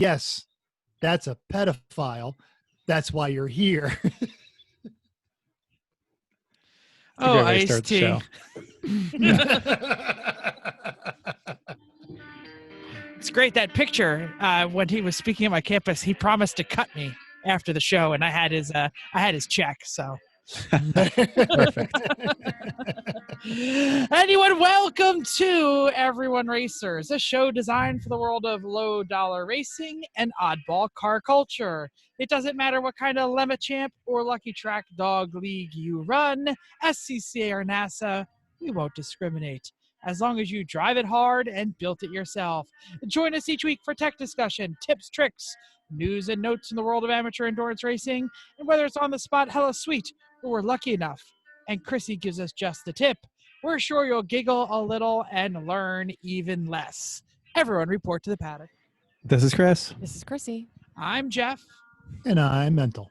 yes, that's a pedophile. That's why you're here. Oh, iced tea. It's great, that picture. When he was speaking at my campus, he promised to cut me after the show, and I had his check. So Perfect. anyone, welcome to Everyone Racers, a show designed for the world of low-dollar racing and oddball car culture. It doesn't matter what kind of Lemma Champ or Lucky Track Dog League you run, SCCA or NASA, we won't discriminate, as long as you drive it hard and built it yourself. Join us each week for tech discussion, tips, tricks, news and notes in the world of amateur endurance racing, and whether it's on the spot hella sweet or we're lucky enough and Chrissy gives us just the tip, we're sure you'll giggle a little and learn even less. Everyone report to the paddock. This is Chris. This is Chrissy. I'm Jeff. And I'm Mental.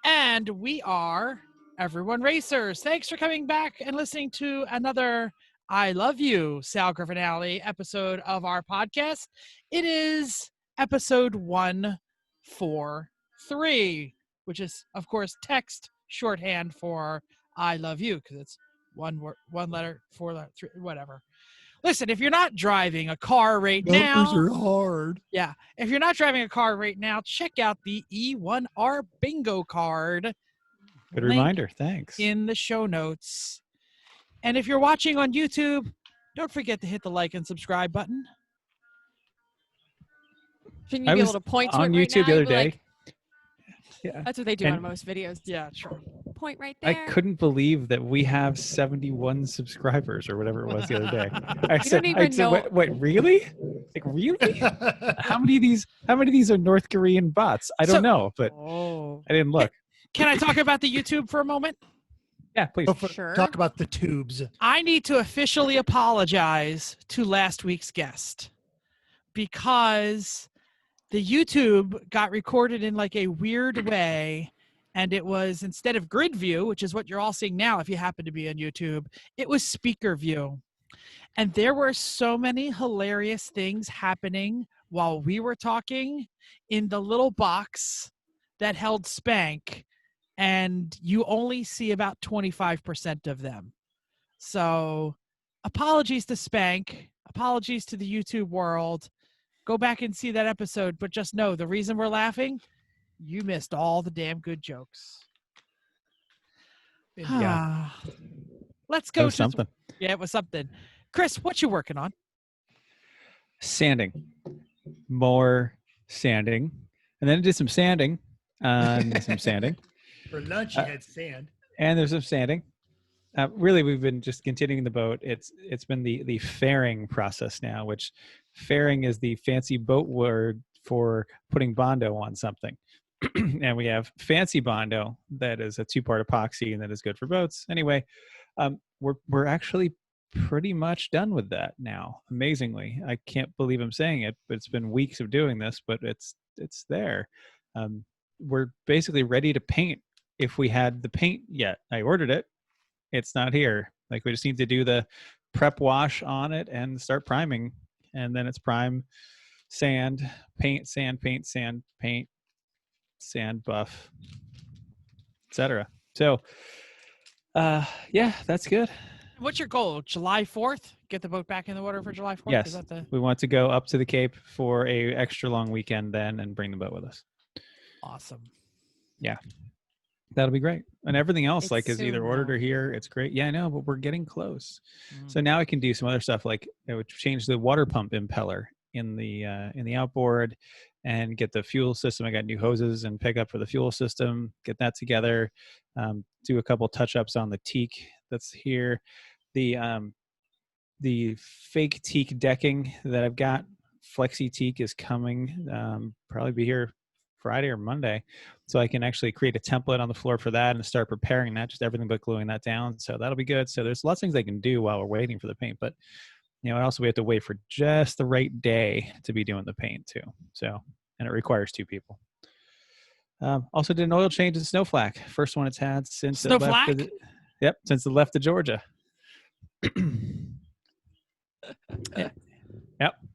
And we are Everyone Racers. Thanks for coming back and listening to another I Love You, Sal Griffin Alley episode of our podcast. It is episode 143, which is, of course, text shorthand for I love you, because it's one word, one letter, four letter, three, whatever. Listen, if you're not driving a car right now, Numbers are hard. yeah, if you're not driving a car right now, check out the E1R bingo card. Good Link reminder. Thanks. in the show notes. And if you're watching on YouTube, don't forget to hit the like and subscribe button. Shouldn't you be able to point to on it right YouTube now? the other You'd be day. like- Yeah. That's what they do And- on most videos. Yeah, sure. Point right I there. couldn't believe that we have 71 subscribers or whatever it was the other day. I don't even know- Wait, really? Like, really? How many of these are North Korean bots? I don't So- know, but Oh, I didn't look. Can I talk about the YouTube for a moment? Yeah, please. Sure. Talk about the tubes. I need to officially apologize to last week's guest because the YouTube got recorded in like a weird way, and it was, instead of grid view, which is what you're all seeing now if you happen to be on YouTube, it was speaker view. And there were so many hilarious things happening while we were talking in the little box that held Spank, and you only see about 25% of them. So apologies to Spank, apologies to the YouTube world. Go back and see that episode, but just know the reason we're laughing, you missed all the damn good jokes. Yeah. Let's That go was to something. Yeah, it was something. Chris, what you working on? Sanding. More sanding. And then I did some sanding. Some sanding. For lunch, you had sand. And there's some sanding. Really, we've been just continuing the boat. It's been the fairing process now, which fairing is the fancy boat word for putting Bondo on something. And we have fancy Bondo that is a 2-part epoxy and that is good for boats. Anyway, we're actually pretty much done with that now. Amazingly, I can't believe I'm saying it, but it's been weeks of doing this, but it's there. We're basically ready to paint. If we had the paint yet, I ordered it. It's not here. Like, we just need to do the prep wash on it and start priming, and then it's prime, sand, paint, sand, paint, sand, paint, sand, buff, etc. So, yeah, that's good. What's your goal? July 4th? Get the boat back in the water for July 4th? Yes, Is that the we want to go up to the Cape for a extra long weekend then and bring the boat with us. awesome? That'll be great. And everything else, It's like, is either soon, ordered though. or here. It's great. Yeah, I know, but we're getting close. Mm. So now I can do some other stuff, like I would change the water pump impeller in the outboard and get the fuel system. I got new hoses and pickup for the fuel system, get that together, do a couple touch-ups on the teak that's here. The fake teak decking that I've got, Flexi Teak, is coming, probably be here Friday or Monday. So I can actually create a template on the floor for that and start preparing that, just everything but gluing that down. So that'll be good. So there's lots of things I can do while we're waiting for the paint, but also we have to wait for just the right day to be doing the paint too. So, and it requires 2 people. Also did an oil change in Snowflake. First one it's had since it left. Snowflake? Yep, since it left to Georgia. Yep.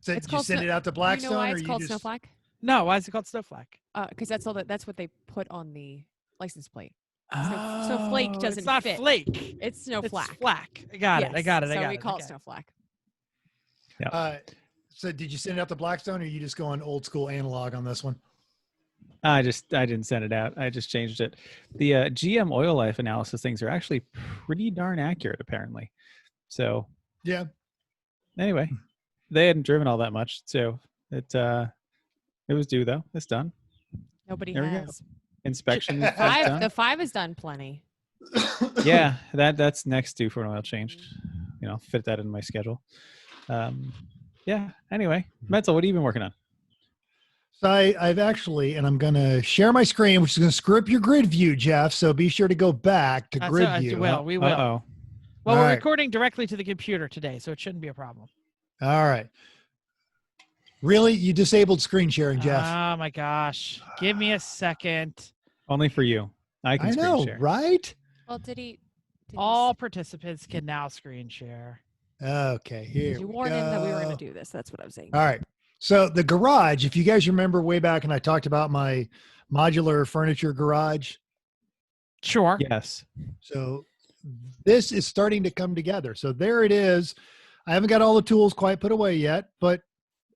So It's did you called send snow- it out to Do you Blackstone? know why or it's you called just... Snowflake? No, why is it called Snowflake? Because that's what they put on the license plate. So flake doesn't It's not fit. flake. It's snowflake. It's flack. I got it. I got it. So I got we it. call Okay. it snowflake. So did you send it out to Blackstone, or are you just going old school analog on this one? I didn't send it out. I just changed it. The GM oil life analysis things are actually pretty darn accurate, apparently. So Yeah. anyway, they hadn't driven all that much, so it was due though. It's done. Nobody There we go. has. Inspection is Five. done. The 5 has done plenty. Yeah, that's next due for an oil change. Fit that in my schedule. Yeah. Anyway, Mental, what have you been working on? So I've actually, and I'm going to share my screen, which is going to screw up your grid view, Jeff. So be sure to go back to That's grid it. view. We will. Uh-oh. Well, All we're right. recording directly to the computer today, so it shouldn't be a problem. All right. Really? You disabled screen sharing, Jeff? Oh my gosh. Give me a second. Only for you. I can I screen know, share. right? Well, did he All participants can now screen share. Okay, here Did you we warn him that we were go. going to do this? That's what I was saying. All right. So the garage, if you guys remember way back, and I talked about my modular furniture garage. Sure. Yes. So this is starting to come together. So there it is. I haven't got all the tools quite put away yet, but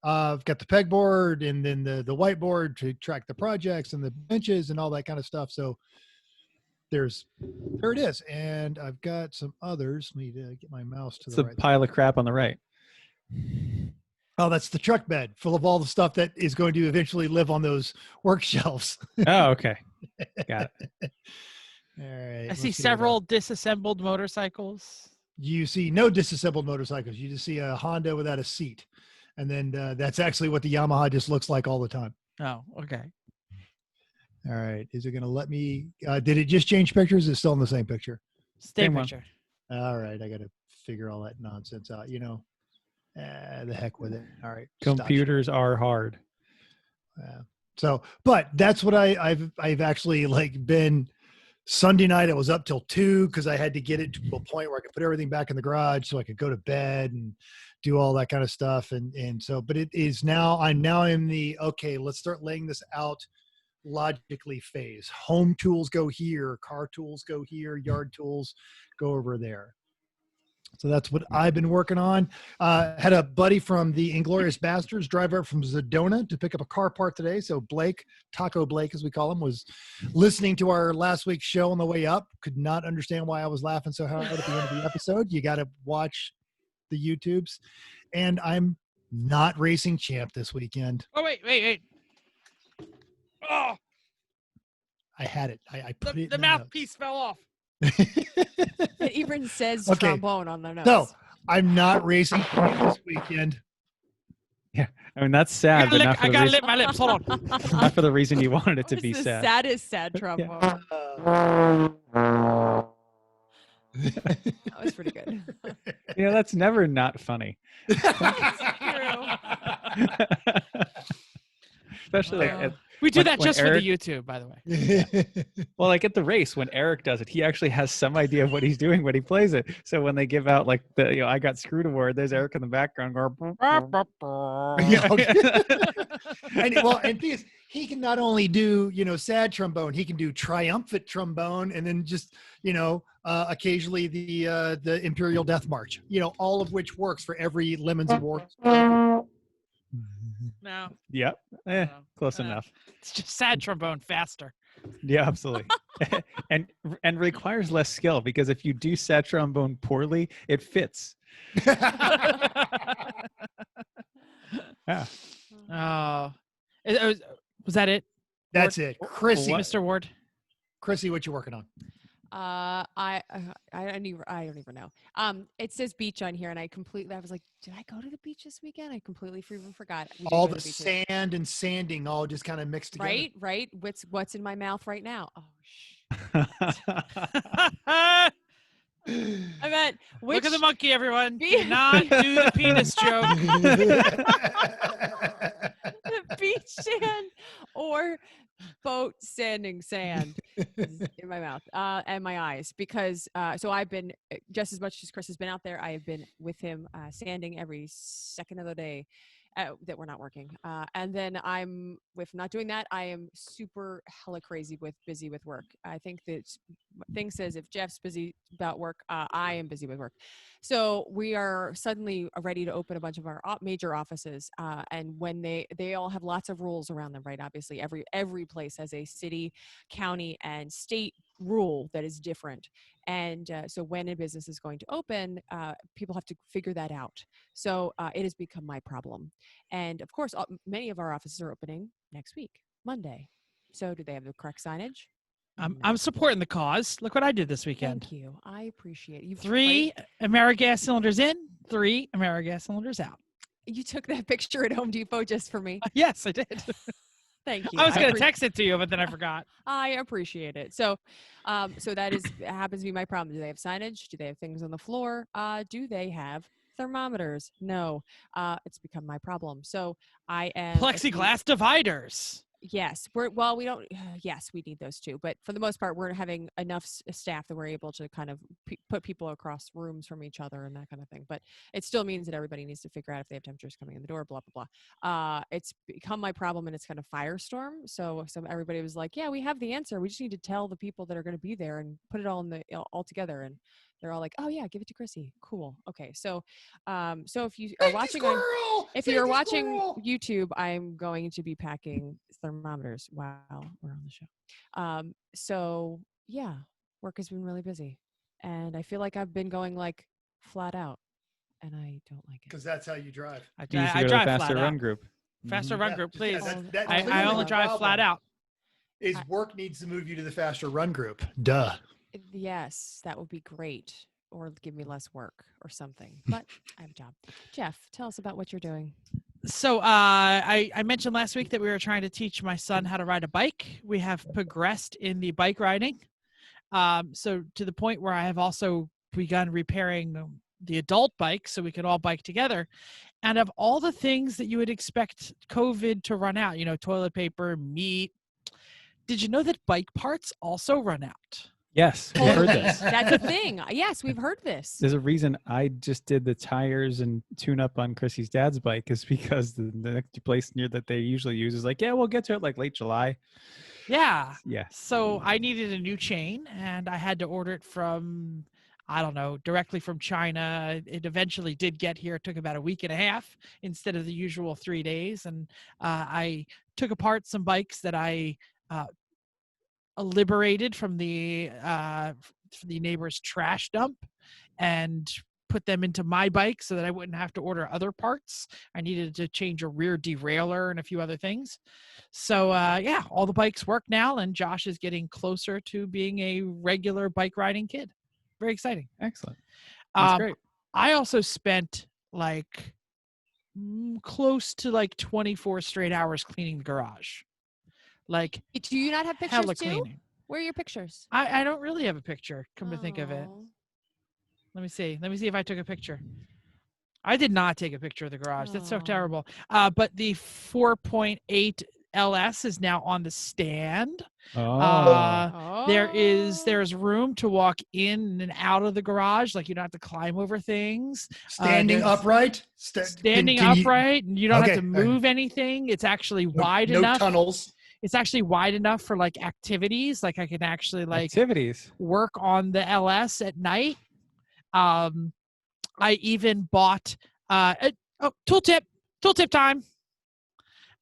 I've got the pegboard and then the whiteboard to track the projects and the benches and all that kind of stuff. So there it is. And I've got some others. Let me get my mouse to It's the the right. pile of crap on the right. Oh, that's the truck bed full of all the stuff that is going to eventually live on those work shelves. Oh, okay. Got it. All right. I see several disassembled motorcycles. You see no disassembled motorcycles. You just see a Honda without a seat. And then that's actually what the Yamaha just looks like all the time. Oh, okay. All right. Is it going to let me? Did it just change pictures? Is it still in the same picture? Same Same one. picture. All right. I got to figure all that nonsense out. The heck with it. All right. stop Computers are hard. sharing. So, but that's what I've actually been. Sunday night, it was up till 2 because I had to get it to a point where I could put everything back in the garage so I could go to bed and do all that kind of stuff. And so, but it is now, I'm now in the, okay, let's start laying this out logically phase. Home tools go here, car tools go here, yard tools go over there. So that's what I've been working on. Had a buddy from the Inglorious Bastards drive up from Sedona to pick up a car part today. So Blake, Taco Blake as we call him, was listening to our last week's show on the way up. Could not understand why I was laughing so hard at the end of the episode. You got to watch the YouTubes. And I'm not racing champ this weekend. Oh, wait. Oh, I had it. I put it the in mouthpiece fell off. It even says Okay. trombone on the nose. So I'm not racing this weekend. I mean, that's sad, but not for I the gotta reason, lip my lips. Hold on. not for the reason you wanted it to What be is the sad. saddest sad trombone? That was pretty good. That's never not funny. Especially We do When- that when just Eric- for the YouTube, by the way. well, like at the race when Eric does it, he actually has some idea of what he's doing when he plays it. So when they give out the I got screwed award, there's Eric in the background going. Yeah, okay. and thing is, he can not only do sad trombone, he can do triumphant trombone, and then just occasionally the Imperial Death March. All of which works for every Lemons Award. No, Yep. no. Close enough. It's just sad trombone faster. Yeah, absolutely. and requires less skill because if you do sad trombone poorly, it fits. Yeah. Oh, was that it? That's it, Chrissy. Mr. Ward. Chrissy, what you working on? I don't even know. It says beach on here, and I was like, did I go to the beach this weekend? I completely forgot. We did All go to the beach sanding and sanding all just kind of mixed together. right. What's in my mouth right now? Oh, Look I meant which at the monkey, everyone. Be- Do not do the penis joke. the beach sand or boat sanding sand is in my mouth and my eyes because so I've been just as much as Chris has been out there. I have been with him sanding every second of the day, that we're not working. And then if not doing that, I am super hella crazy busy with work. I think that thing says if Jeff's busy about work, I am busy with work. So we are suddenly ready to open a bunch of our major offices. And when they all have lots of rules around them, right? Obviously, every place has a city, county, and state rule that is different. And so when a business is going to open, people have to figure that out. So it has become my problem. And of course, many of our offices are opening next week, Monday. So do they have the correct signage? I'm supporting the cause. Look what I did this weekend. Thank you. I appreciate it. 3 AmeriGas cylinders in, 3 AmeriGas cylinders out. You took that picture at Home Depot just for me. Yes, I did. Thank you. I was going to text it to you, but then I forgot. I appreciate it. So that happens to be my problem. Do they have signage? Do they have things on the floor? Do they have thermometers? No. It's become my problem. So I am Plexiglass dividers. Yes, we don't. Yes, we need those too. But for the most part, we're having enough staff that we're able to kind of put people across rooms from each other and that kind of thing. But it still means that everybody needs to figure out if they have temperatures coming in the door. Blah blah blah. It's become my problem, and it's kind of firestorm. So everybody was like, "Yeah, we have the answer. We just need to tell the people that are going to be there and put it all all together." And they're all like, "Oh yeah, give it to Chrissy. Cool. Okay." So if you are watching YouTube, I'm going to be packing thermometers while we're on the show. So yeah, work has been really busy, and I feel like I've been going like flat out, and I don't like it. Because that's how you drive. I You used to go to drive the flat faster run out. group. Faster run group, please. I clearly only the drive problem flat out. Is work needs to move you to the faster run group. Duh. Yes, that would be great, or give me less work or something. But I have a job. Jeff, tell us about what you're doing. So I mentioned last week that we were trying to teach my son how to ride a bike. We have progressed in the bike riding. So to the point where I have also begun repairing the adult bike so we could all bike together. And of all the things that you would expect COVID to run out, toilet paper, meat, did you know that bike parts also run out? Yes, we've heard this. That's a thing. Yes, we've heard this. There's a reason I just did the tires and tune up on Chrissy's dad's bike is because the next place near that they usually use is like, yeah, we'll get to it like late July. Yeah. Yeah. So I needed a new chain and I had to order it from, I don't know, directly from China. It eventually did get here. It took about a week and a half instead of the usual 3 days. And I took apart some bikes that I liberated from the neighbor's trash dump and put them into my bike so that I wouldn't have to order other parts. I needed to change a rear derailleur and a few other things. So yeah, all the bikes work now, and Josh is getting closer to being a regular bike riding kid. Very exciting. Excellent. That's great. I also spent like close to like 24 straight hours cleaning the garage. Like, do you not have pictures hella too? cleaning. Where are your pictures? I don't really have a picture, come to think of it. Oh. Let me see if I took a picture. I did not take a picture of the garage. That's so Oh. terrible. But the 4.8 LS is now on the stand. There's room to walk in and out of the garage. Like, you don't have to climb over things. Standing there's- upright. Standing Can you- upright, and you don't have Okay, to all right. move anything. It's actually wide no enough. tunnels. It's actually wide enough for like activities. Like, I can actually like Activities. work on the LS at night. I even bought tooltip time.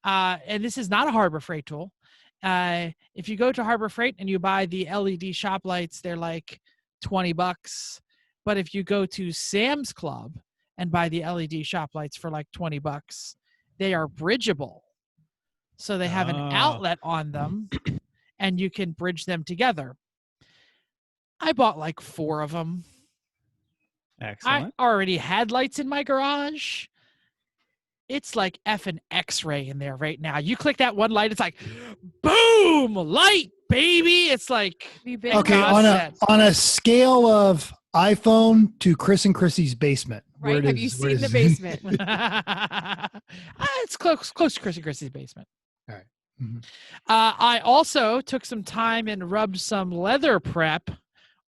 And this is not a Harbor Freight tool. If you go to Harbor Freight and you buy the LED shop lights, they're like $20. But if you go to Sam's Club and buy the LED shop lights for like $20, they are bridgeable. So they have an outlet on them and you can bridge them together. I bought like 4 of them. Excellent. I already had lights in my garage. It's like effing X-ray in there right now. You click that one light, it's like, boom, light, baby. It's like, Okay, on a scale of iPhone to Chris and Chrissy's basement. Right? Have you seen the basement? It's close to Chris and Chrissy's basement. All right. Mm-hmm. I also took some time and rubbed some leather prep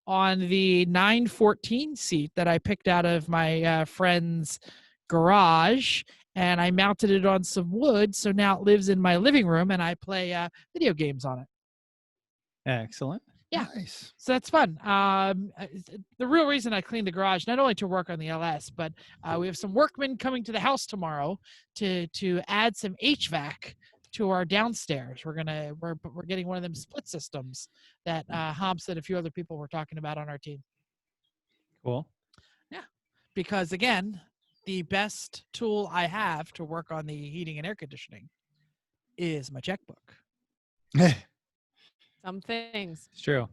on the 914 seat that I picked out of my friend's garage. and I mounted it on some wood. So now it lives in my living room and I play video games on it. Excellent. Yeah. Nice. So that's fun. The real reason I cleaned the garage, not only to work on the LS, but we have some workmen coming to the house tomorrow to add some HVAC to our downstairs. We're getting one of them split systems that Hobbs and a few other people were talking about on our team. Cool. Yeah, because again, the best tool I have to work on the heating and air conditioning is my checkbook. Some things. It's true.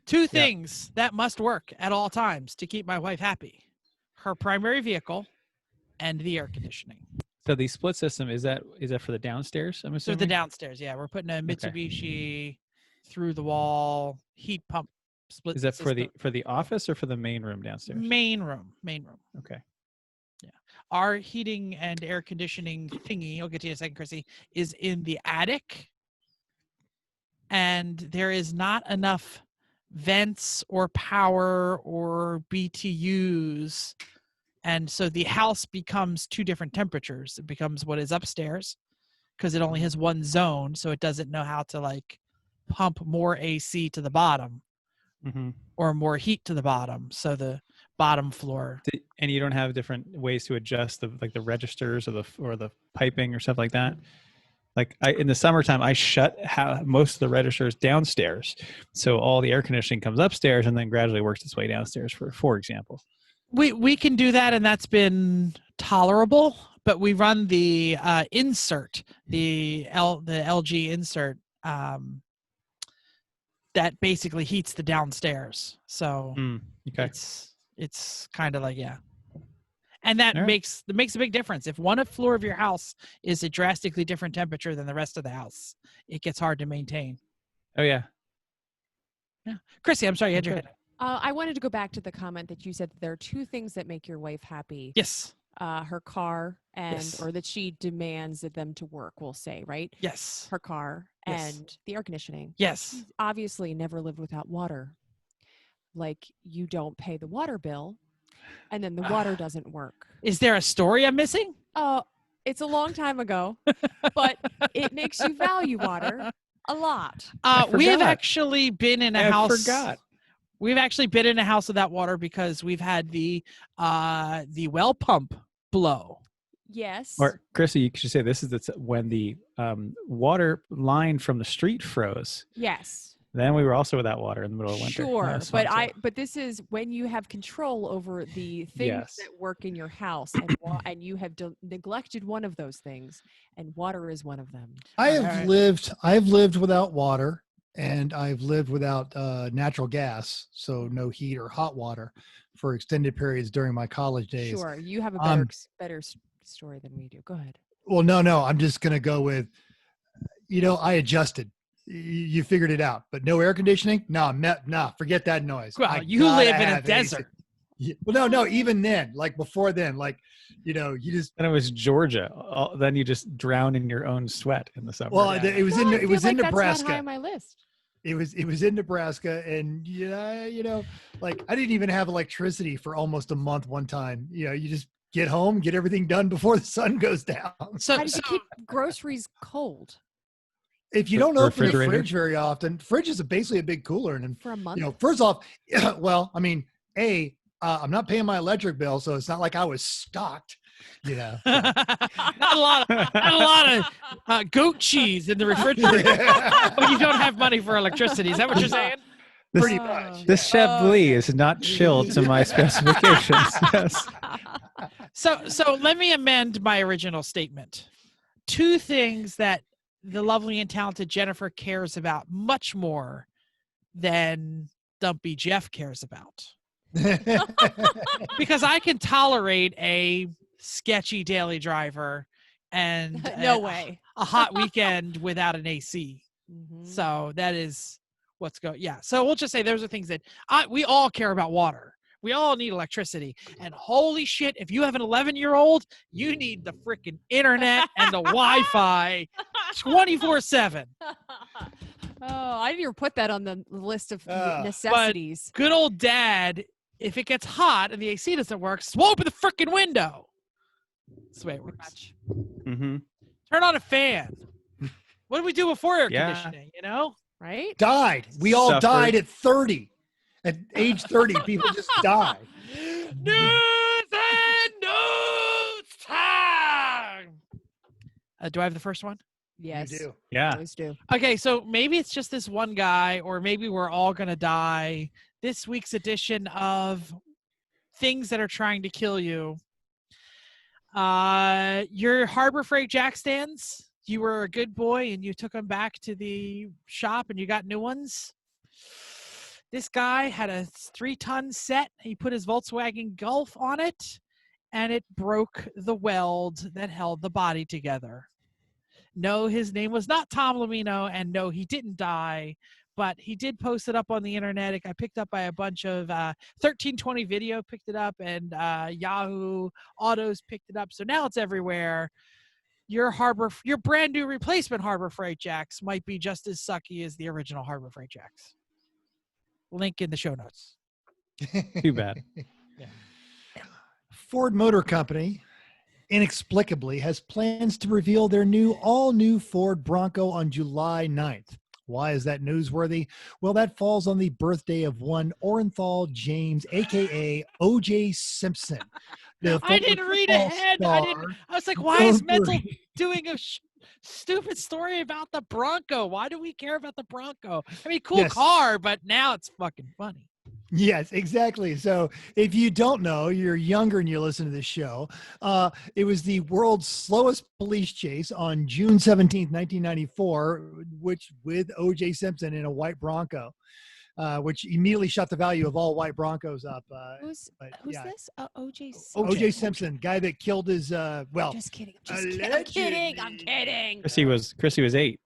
Two things that must work at all times to keep my wife happy: her primary vehicle and the air conditioning. So the split system, is that for the downstairs? I'm So assuming. the downstairs, yeah, we're putting a Mitsubishi through the wall heat pump split. Is that system. for the office or for the main room downstairs? Main room? Okay. Yeah, our heating and air conditioning thingy, I'll get to you in a second, Chrissy, is in the attic, and there is not enough vents or power or BTUs. And so the house becomes two different temperatures. It becomes what is upstairs because it only has one zone. So it doesn't know how to like pump more AC to the bottom or more heat to the bottom. So the bottom floor. And you don't have different ways to adjust the registers or the piping or stuff like that? Like in the summertime, I shut most of the registers downstairs. So all the air conditioning comes upstairs and then gradually works its way downstairs, for example. We can do that, and that's been tolerable. But we run the insert, the LG insert, that basically heats the downstairs. So okay. it's kind of like and that right. makes a big difference. If one floor of your house is a drastically different temperature than the rest of the house, it gets hard to maintain. Oh yeah. Yeah, Chrissy, I'm sorry, you had your hand. I wanted to go back to the comment that you said that there are two things that make your wife happy. Yes. Her car or that she demands that them to work, we'll say, right? Yes. Her car and the air conditioning. Yes. She's obviously never lived without water. Like you don't pay the water bill and then the water doesn't work. Is there a story I'm missing? Oh, it's a long time ago, but it makes you value water a lot. We have actually been in a house. I forgot. We've actually been in a house without water because we've had the well pump blow. Yes. Or Chrissy, you should say this is when the water line from the street froze. Yes. Then we were also without water in the middle of winter. Sure, but this is when you have control over the things that work in your house, and you have neglected one of those things, and water is one of them. I've lived without water, and I've lived without natural gas, so no heat or hot water for extended periods during my college days. Sure, you have a better story than we do. Go ahead. Well, no, I'm just gonna go with, I adjusted. You figured it out, but no air conditioning? Nah, forget that noise. Well, you live in a desert. Well, no, even then, like before then, like, you just. And it was Georgia. Then you just drown in your own sweat in the summer. Well, it was in Nebraska. That's not high on my list. It was in Nebraska, and like I didn't even have electricity for almost a month one time. You just get home, get everything done before the sun goes down. So how did you keep groceries cold? If you don't open the fridge very often, fridge is basically a big cooler. And for a month, first off, well, I mean, I'm not paying my electric bill, so it's not like I was stocked. Not a lot of goat cheese in the refrigerator. But you don't have money for electricity. Is that what you're saying? Pretty much. This Chablis is not chilled to my specifications. Yes. So let me amend my original statement. Two things that the lovely and talented Jennifer cares about much more than Dumpy Jeff cares about. Because I can tolerate a sketchy daily driver and way a hot weekend without an AC. So that is what's going. Yeah. So we'll just say those are things that we all care about water. We all need electricity. And holy shit, if you have an 11-year-old, you need the freaking internet and the Wi-Fi 24/7. Oh, I didn't even put that on the list of necessities. But good old dad, if it gets hot and the AC doesn't work, swap open the freaking window. That's the way it Pretty works. much. Mm-hmm. Turn on a fan. What do we do before air Yeah. conditioning? You know? Right? Died. We all Suffered. died at 30. At age 30, people just die. News and notes time. Do I have the first one? Yes. You do. Yeah. Always do. Okay, so maybe it's just this one guy, or maybe we're all gonna die. This week's edition of Things That Are Trying to Kill You. Your Harbor Freight jack stands. You were a good boy and you took them back to the shop and you got new ones. This guy had a 3-ton set. He put his Volkswagen Golf on it and it broke the weld that held the body together. No, his name was not Tom Lamino, and no, he didn't die, but he did post it up on the internet. It got picked up by a bunch of 1320 Video picked it up, and Yahoo Autos picked it up. So now it's everywhere. Your brand new replacement Harbor Freight Jacks might be just as sucky as the original Harbor Freight Jacks. Link in the show notes. Too bad. Ford Motor Company inexplicably has plans to reveal their all-new Ford Bronco on July 9th. Why is that newsworthy? Well, that falls on the birthday of one Orenthal James, a.k.a. O.J. Simpson. I didn't read ahead. I was like, why is Mental doing a stupid story about the Bronco? Why do we care about the Bronco? I mean, cool car, but now it's fucking funny. Yes, exactly. So if you don't know, you're younger and you listen to this show. It was the world's slowest police chase on June 17th, 1994, which with O.J. Simpson in a white Bronco, which immediately shot the value of all white Broncos up. Who's this? O.J. O.J. Simpson, guy that killed his, Just kidding. I'm kidding. Chrissy was 8.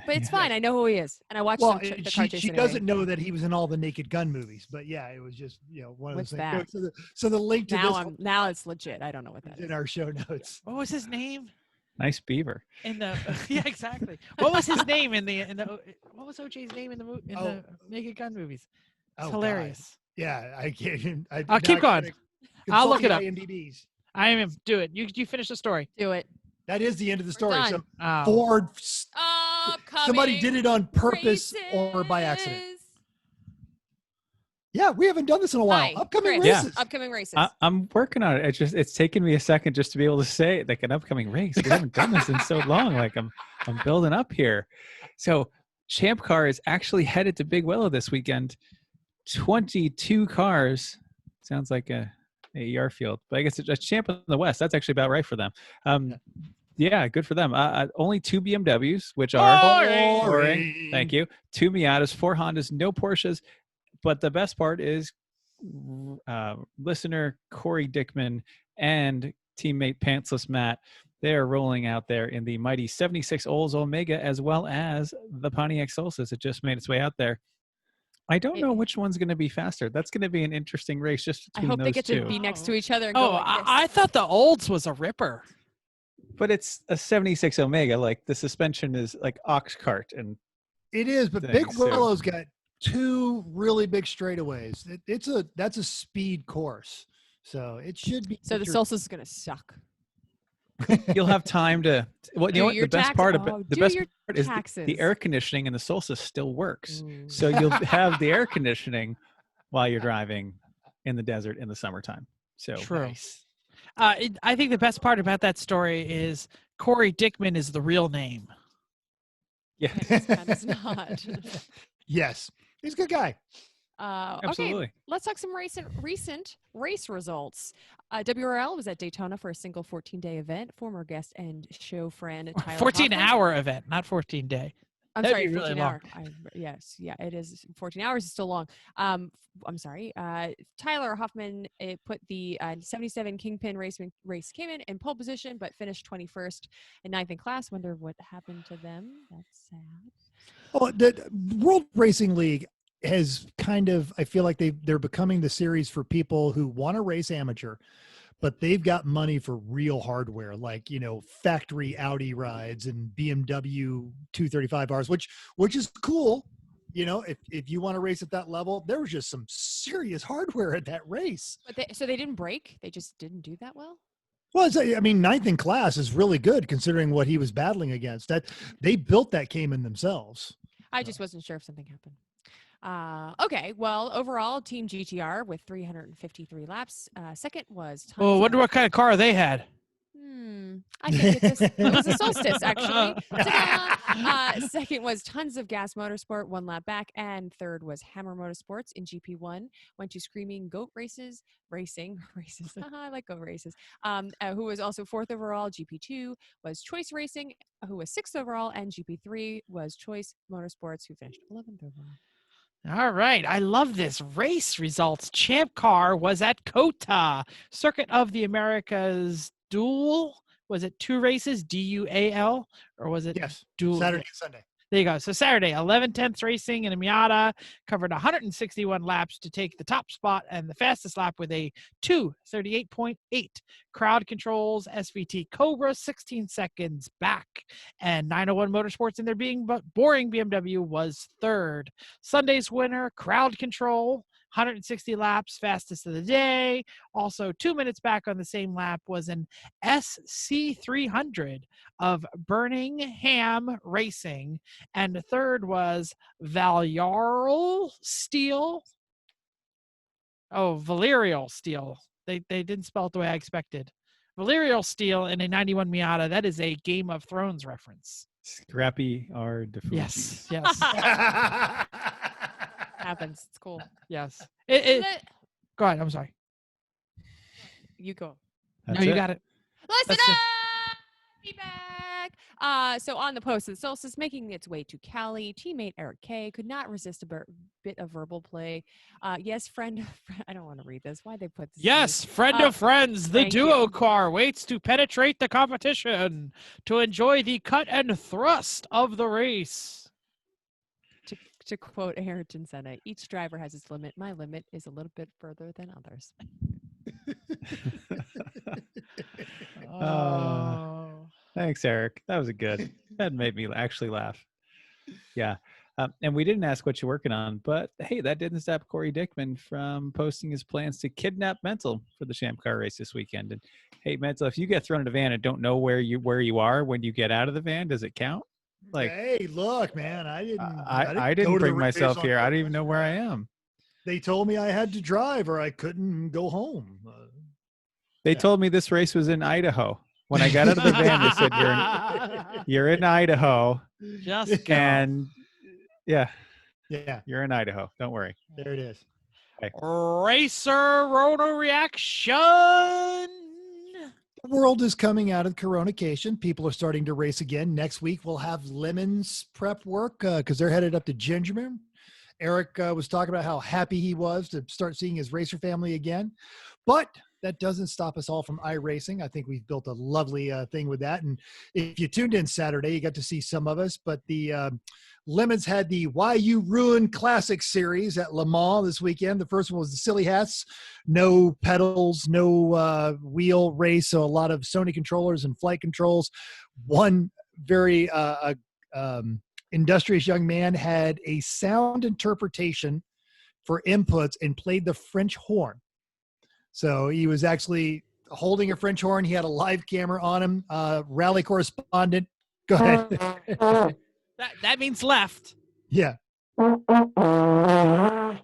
But it's fine. I know who he is, and I watched the car chase she anyway. doesn't know that he was in all the Naked Gun movies, but yeah, it was just one of What's those that? things. So the link to Now it's legit. I don't know what that is is. in our show notes. What was his name? Nice beaver. In the yeah, exactly. What was his name in the what was OJ's name in the Naked Gun movies? It's hilarious. God. Yeah, I can't. I'll keep going. I'll look it up. IMDb's. I am do it. You finish the story. Do it. That is the end of the story. done. So Ford, somebody Upcoming did it on purpose or by accident. Yeah, we haven't done this in a while. Hi, Upcoming Chris. races. Upcoming races. I'm working on it. It's taken me a second just to be able to say like an upcoming race. We haven't done this in so long. Like I'm building up here. So Champ Car is actually headed to Big Willow this weekend. 22 cars. Sounds like a ER field, but I guess it's a Champ in the West. That's actually about right for them. Yeah, good for them. Only 2 BMWs, which are boring. Thank you. 2 Miatas, 4 Hondas, no Porsches. But the best part is listener Corey Dickman and teammate Pantsless Matt, they're rolling out there in the mighty 76 Olds Omega as well as the Pontiac Solstice. It just made its way out there. I don't know which one's going to be faster. That's going to be an interesting race just between those two. I hope they get to be next to each other and go like this. I thought the Olds was a ripper. But it's a 76 Omega. Like the suspension is like ox cart. And it is, but Big Willow's got 2 really big straightaways. That's a speed course. So it should be. So the Solstice is going to suck. You'll have time to. Well, you know what? The best part about is the air conditioning in the Solstice still works. So you'll have the air conditioning while you're driving in the desert in the summertime. So true. Nice. I think the best part about that story is Corey Dickman is the real name. Yeah, it's not. Yes, he's a good guy. Absolutely. Okay, let's talk some recent race results. WRL was at Daytona for a single 14-day event. Former guest and show friend Tyler 14-hour event, not 14-day. I'm That'd sorry, be really 14 long. hour. Yes, yeah, it is. 14 hours is still long. I'm sorry. Tyler Hoffman put the 77 Kingpin race came in pole position, but finished 21st and 9th in class. Wonder what happened to them. That's sad. Well, the World Racing League has kind of, I feel like they're becoming the series for people who want to race amateur, but they've got money for real hardware, like, factory Audi rides and BMW 235Rs, which is cool. If you want to race at that level, there was just some serious hardware at that race. But so they didn't break. They just didn't do that well. Well, I mean, ninth in class is really good considering what he was battling against. That they built that Cayman themselves. I just wasn't sure if something happened. Okay, well, overall, Team GTR with 353 laps. Second was tons Oh, wonder what kind of car they had. I think it was a Solstice, actually. Ta-da! Second was Tons of Gas Motorsport, 1 lap back. And third was Hammer Motorsports in GP1. Went to Screaming Goat Racing. I like goat races. Who was also 4th overall. GP2 was Choice Racing, who was 6th overall. And GP3 was Choice Motorsports, who finished 11th overall. All right. I love this. Race results. Champ car was at COTA, Circuit of the Americas Dual. Was it 2 races, DUAL, or was it Yes, dual? Saturday and Sunday. There you go. So Saturday, 11/10 Racing in a Miata covered 161 laps to take the top spot and the fastest lap with a 2:38.8. Crowd controls SVT Cobra 16 seconds back, and 901 Motorsports in their being boring BMW was third. Sunday's winner, Crowd Control. 160 laps, fastest of the day. Also, 2 minutes back on the same lap was an SC300 of Birmingham Racing. And the third was Valerial Steel. Oh, Valerial Steel. They didn't spell it the way I expected. Valerial Steel in a 91 Miata. That is a Game of Thrones reference. Scrappy are different. Yes, yes, Happens. It's cool. yes. Let- Go ahead. I'm sorry. You go. No, you got it. Listen That's it. up! Be back. So on the post, the Solstice making its way to Cali. Teammate Eric K could not resist a bit of verbal play. Yes, friend. I don't want to read this. Why they put this? Yes, friend of friends, the thank duo you. car waits to penetrate the competition to enjoy the cut and thrust of the race. To quote Ayrton Senna, each driver has its limit. My limit is a little bit further than others. Thanks, Eric. That was good. That made me actually laugh. Yeah. And we didn't ask what you're working on, but hey, that didn't stop Corey Dickman from posting his plans to kidnap Mental for the Champ Car race this weekend. And hey, Mental, if you get thrown in a van and don't know where you are when you get out of the van, does it count? Like, hey, look, man, I I go didn't to the bring race myself on here. I don't purpose. even know where I am. They told me I had to drive or I couldn't go home. They told me this race was in Idaho. When I got out of the van, they said you're in Idaho, Just go. and yeah, Yeah, you're in Idaho. Don't worry. there it is. Racer Roto Reaction. The world is coming out of coronation. People are starting to race again. Next week, we'll have Lemon's prep work because they're headed up to Gingerman. Eric was talking about how happy he was to start seeing his racer family again. But that doesn't stop us all from iRacing. I think we've built a lovely thing with that. And if you tuned in Saturday, you got to see some of us. But the Lemons had the Why You Ruin Classic series at Le Mans this weekend. The first one was the Silly Hats. No pedals, no wheel race. So a lot of Sony controllers and flight controls. One very industrious young man had a sound interpretation for inputs and played the French horn. So he was actually holding a French horn. He had a live camera on him. Rally correspondent. Go ahead. That means left. Yeah. That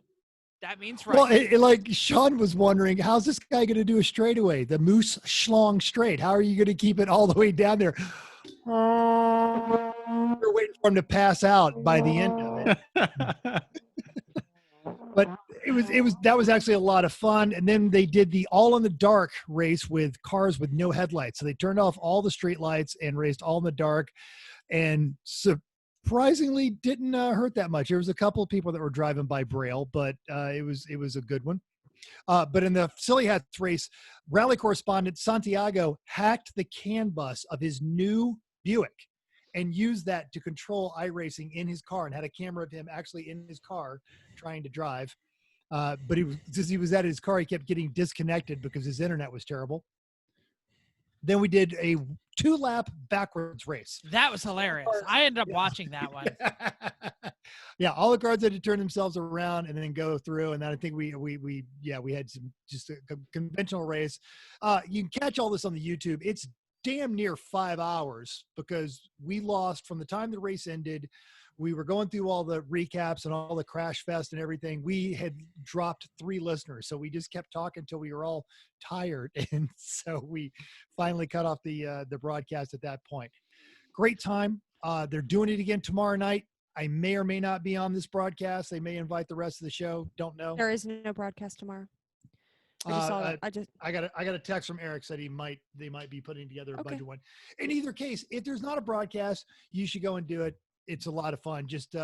means right. Well, like Sean was wondering, how's this guy going to do a straightaway? The Moose Schlong straight. How are you going to keep it all the way down there? We're waiting for him to pass out by the end of it. But that was actually a lot of fun. And then they did the all in the dark race with cars with no headlights. So they turned off all the street lights and raced all in the dark, and surprisingly didn't hurt that much. There was a couple of people that were driving by Braille, but it was a good one. But in the Silly Hats race, rally correspondent Santiago hacked the CAN bus of his new Buick and used that to control iRacing in his car, and had a camera of him actually in his car trying to drive. But since he was at his car, he kept getting disconnected because his internet was terrible. Then we did a 2-lap backwards race. That was hilarious. I ended up watching that one. Yeah, all the cards had to turn themselves around and then go through. And then I think we had some just a conventional race. You can catch all this on the YouTube. It's damn near 5 hours because we lost from the time the race ended. We were going through all the recaps and all the crash fest and everything. We had dropped 3 listeners. So we just kept talking until we were all tired. And so we finally cut off the broadcast at that point. Great time. They're doing it again tomorrow night. I may or may not be on this broadcast. They may invite the rest of the show. Don't know. There is no broadcast tomorrow. I just saw that. I got a text from Eric said they might be putting together a bunch of one. In either case, if there's not a broadcast, you should go and do it. It's a lot of fun. Just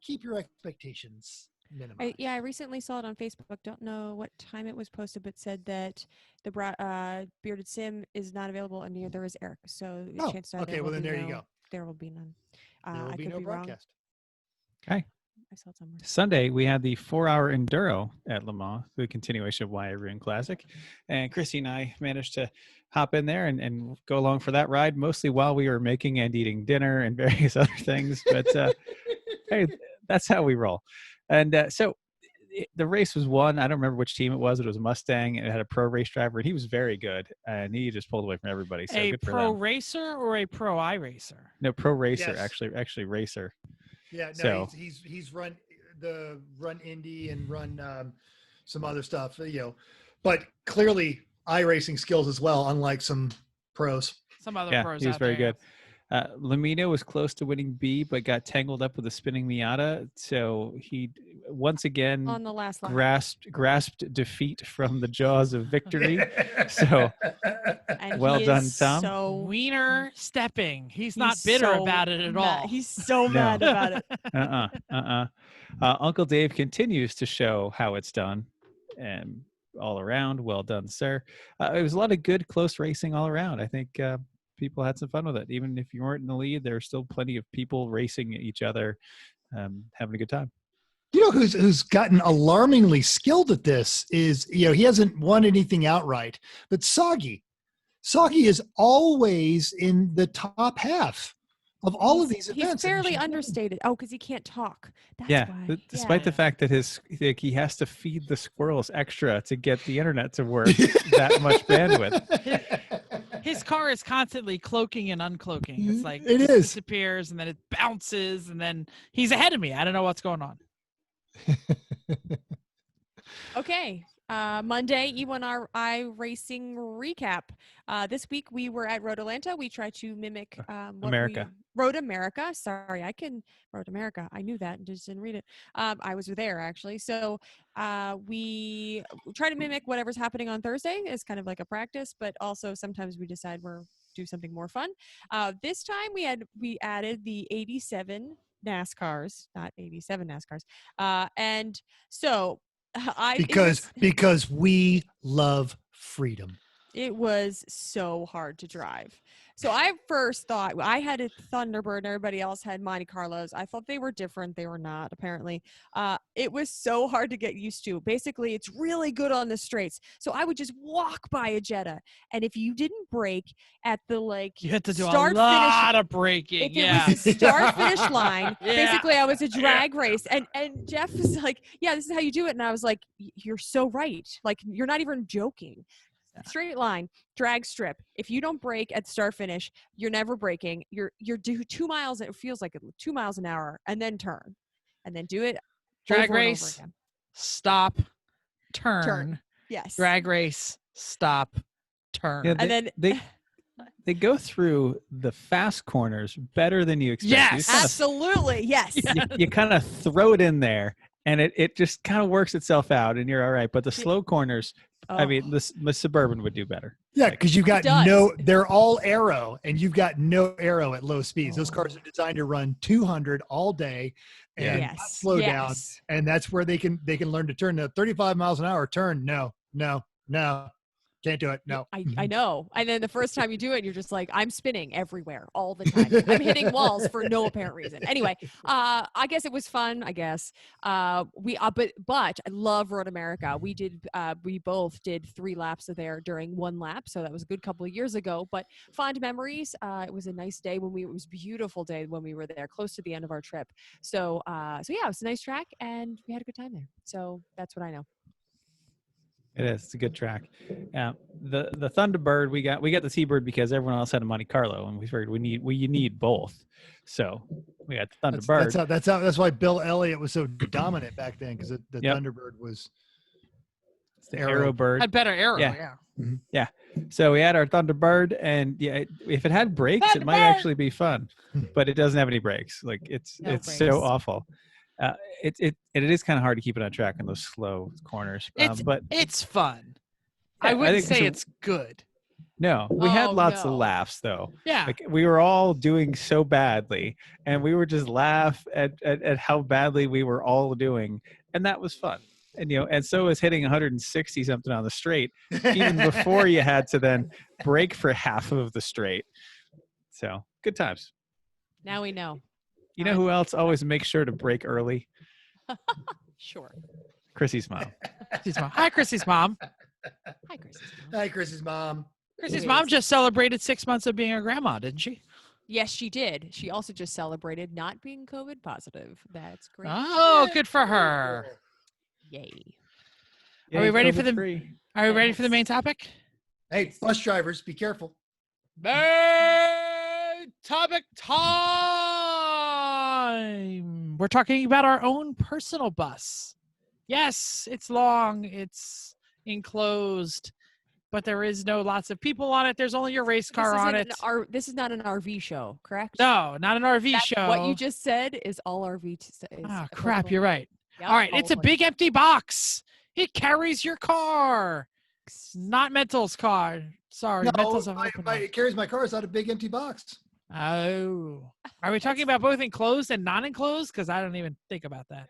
keep your expectations minimized. I recently saw it on Facebook. Don't know what time it was posted, but said that the Bearded Sim is not available, and neither is Eric. So chances are okay. Well, then there you go. There will be none. There will be no broadcast. Okay. I saw it somewhere. Sunday, we had the 4-hour enduro at Le Mans, the continuation of Why I Ruin Classic. And Chrissy and I managed to hop in there and go along for that ride, mostly while we were making and eating dinner and various other things. But hey, that's how we roll. And so the race was won. I don't remember which team it was. It was a Mustang, and it had a pro race driver, and he was very good. And he just pulled away from everybody. So a good for pro them. racer or a pro iRacer? No, pro racer, Yes. actually racer. Yeah, no, So- he's run Indy and run some other stuff, but clearly iRacing skills as well, unlike some pros. Some other Yeah, pros he was out very there, good. Lamino was close to winning B, but got tangled up with a spinning Miata. So he once again On the last lap. grasped defeat from the jaws of victory. So And well he done, is Tom. So Wiener stepping. He's not he's bitter so about it at all. He's so No. mad about it. Uncle Dave continues to show how it's done, and all around, well done, sir. It was a lot of good, close racing all around. I think people had some fun with it. Even if you weren't in the lead, there were still plenty of people racing each other, having a good time. You know who's gotten alarmingly skilled at this is, he hasn't won anything outright, but Soggy. Soggy is always in the top half of all of these events. He's fairly understated. Oh, because he can't talk. That's Yeah, why. despite the fact that he has to feed the squirrels extra to get the internet to work that much bandwidth. His car is constantly cloaking and uncloaking. It's like It just is. disappears and then it bounces and then he's ahead of me. I don't know what's going on. Okay. Monday, E1R iRacing recap. This week we were at Road Atlanta. We tried to mimic America. Road America. Sorry, Road America. I knew that and just didn't read it. I was there actually. So we try to mimic whatever's happening on Thursday as kind of like a practice, but also sometimes we decide we're do something more fun. This time we added the 87 NASCARs, not 87 NASCARs. And so because we love freedom. It was so hard to drive. So I first thought I had a Thunder-Bird and everybody else had Monte Carlos. I thought they were different. They were not, apparently. It was so hard to get used to. Basically, it's really good on the straights. So I would just walk by a Jetta. And if you didn't brake at the You had to do a start lot finish, of braking. if Yeah. it was the start finish line, Yeah. basically I was a drag race. And Jeff was like, yeah, this is how you do it. And I was like, you're so right. Like, you're not even joking. Straight line, drag strip. If you don't brake at start finish, you're never braking. You're do 2 miles. It feels like 2 miles an hour, and then turn, and then do it. Drag over and over race, again. stop, turn. Yes. Drag race, stop, turn. Yeah, And then they go through the fast corners better than you expect. Yes. absolutely yes. You kind of throw it in there, and it just kind of works itself out, and you're all right. But the slow corners, I mean, the Suburban would do better. Yeah, because you've got does. they're all aero, and you've got no aero at low speeds. Those cars are designed to run 200 all day and not Yes. slow down. Yes. And that's where they can learn to turn. Now, 35 miles an hour turn, no. Can't do it. No. I know. And then the first time you do it, you're just like, I'm spinning everywhere all the time. I'm hitting walls for no apparent reason. Anyway, I guess it was fun. I guess but I love Road America. We both did 3 laps of there during 1 lap, so that was a good couple of years ago. But fond memories. It was a nice day it was a beautiful day when we were there, close to the end of our trip. So yeah, it was a nice track, and we had a good time there. So that's what I know. It is. It's a good track. The Thunder-Bird, we got the T-Bird because everyone else had a Monte Carlo, and we figured you need both. So we got the Thunder-Bird. That's why Bill Elliott was so dominant back then, because the Thunder-Bird was the Arrow Bird. Had better arrow. Yeah. Yeah. Mm-hmm. Yeah. So we had our Thunder-Bird, and if it had brakes, it might actually be fun, but it doesn't have any brakes. Like it's brakes. so awful. It is kind of hard to keep it on track in those slow corners. But it's fun. Yeah, I wouldn't say so. it's good. No, we had lots of no. laughs though. Yeah. Like we were all doing so badly, and we were just laugh at how badly we were all doing, and that was fun. And and so is hitting 160 something on the straight, even before you had to then brake for half of the straight. So good times. Now we know. You know who else always makes sure to brake early? Sure. Chrissy's mom. Chrissy's mom. Hi, Chrissy's mom. Hi, Chrissy's mom. Hi, Chris's mom. Chrissy's mom just celebrated 6 months of being a grandma, didn't she? Yes, she did. She also just celebrated not being COVID positive. That's great. Oh, good for her. Yay. Are we ready for the COVID-free. Are we ready for the main topic? Hey, bus drivers, be careful. Main topic time. We're talking about our own personal bus. Yes, it's long, it's enclosed, but there is no lots of people on it. There's only your race car on it. This is not an RV show, correct? No, not an RV That's show. What you just said is all RV. Oh, crap, you're right. Yep, All right, it's a all big empty box. It carries your car. Not Mental's car. Sorry, Mental's an open one. It carries my car. It's not a big empty box. Oh. Are we talking about both enclosed and non-enclosed? Because I don't even think about that.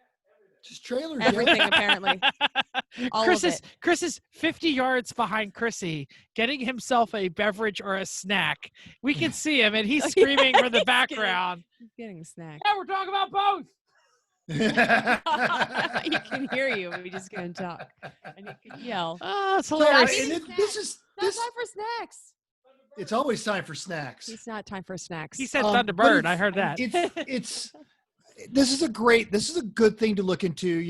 Just trailers. Everything apparently. All of it. Chris is 50 yards behind Chrissy, getting himself a beverage or a snack. We can see him, and he's screaming from the background. He's getting a snack. Yeah, we're talking about both. You can hear you. We just can't talk. And you can yell. Oh, it's So, hilarious. Not time for snacks. It's always time for snacks. It's not time for snacks. He said But Thunder-Bird. I heard that. This is a good thing to look into.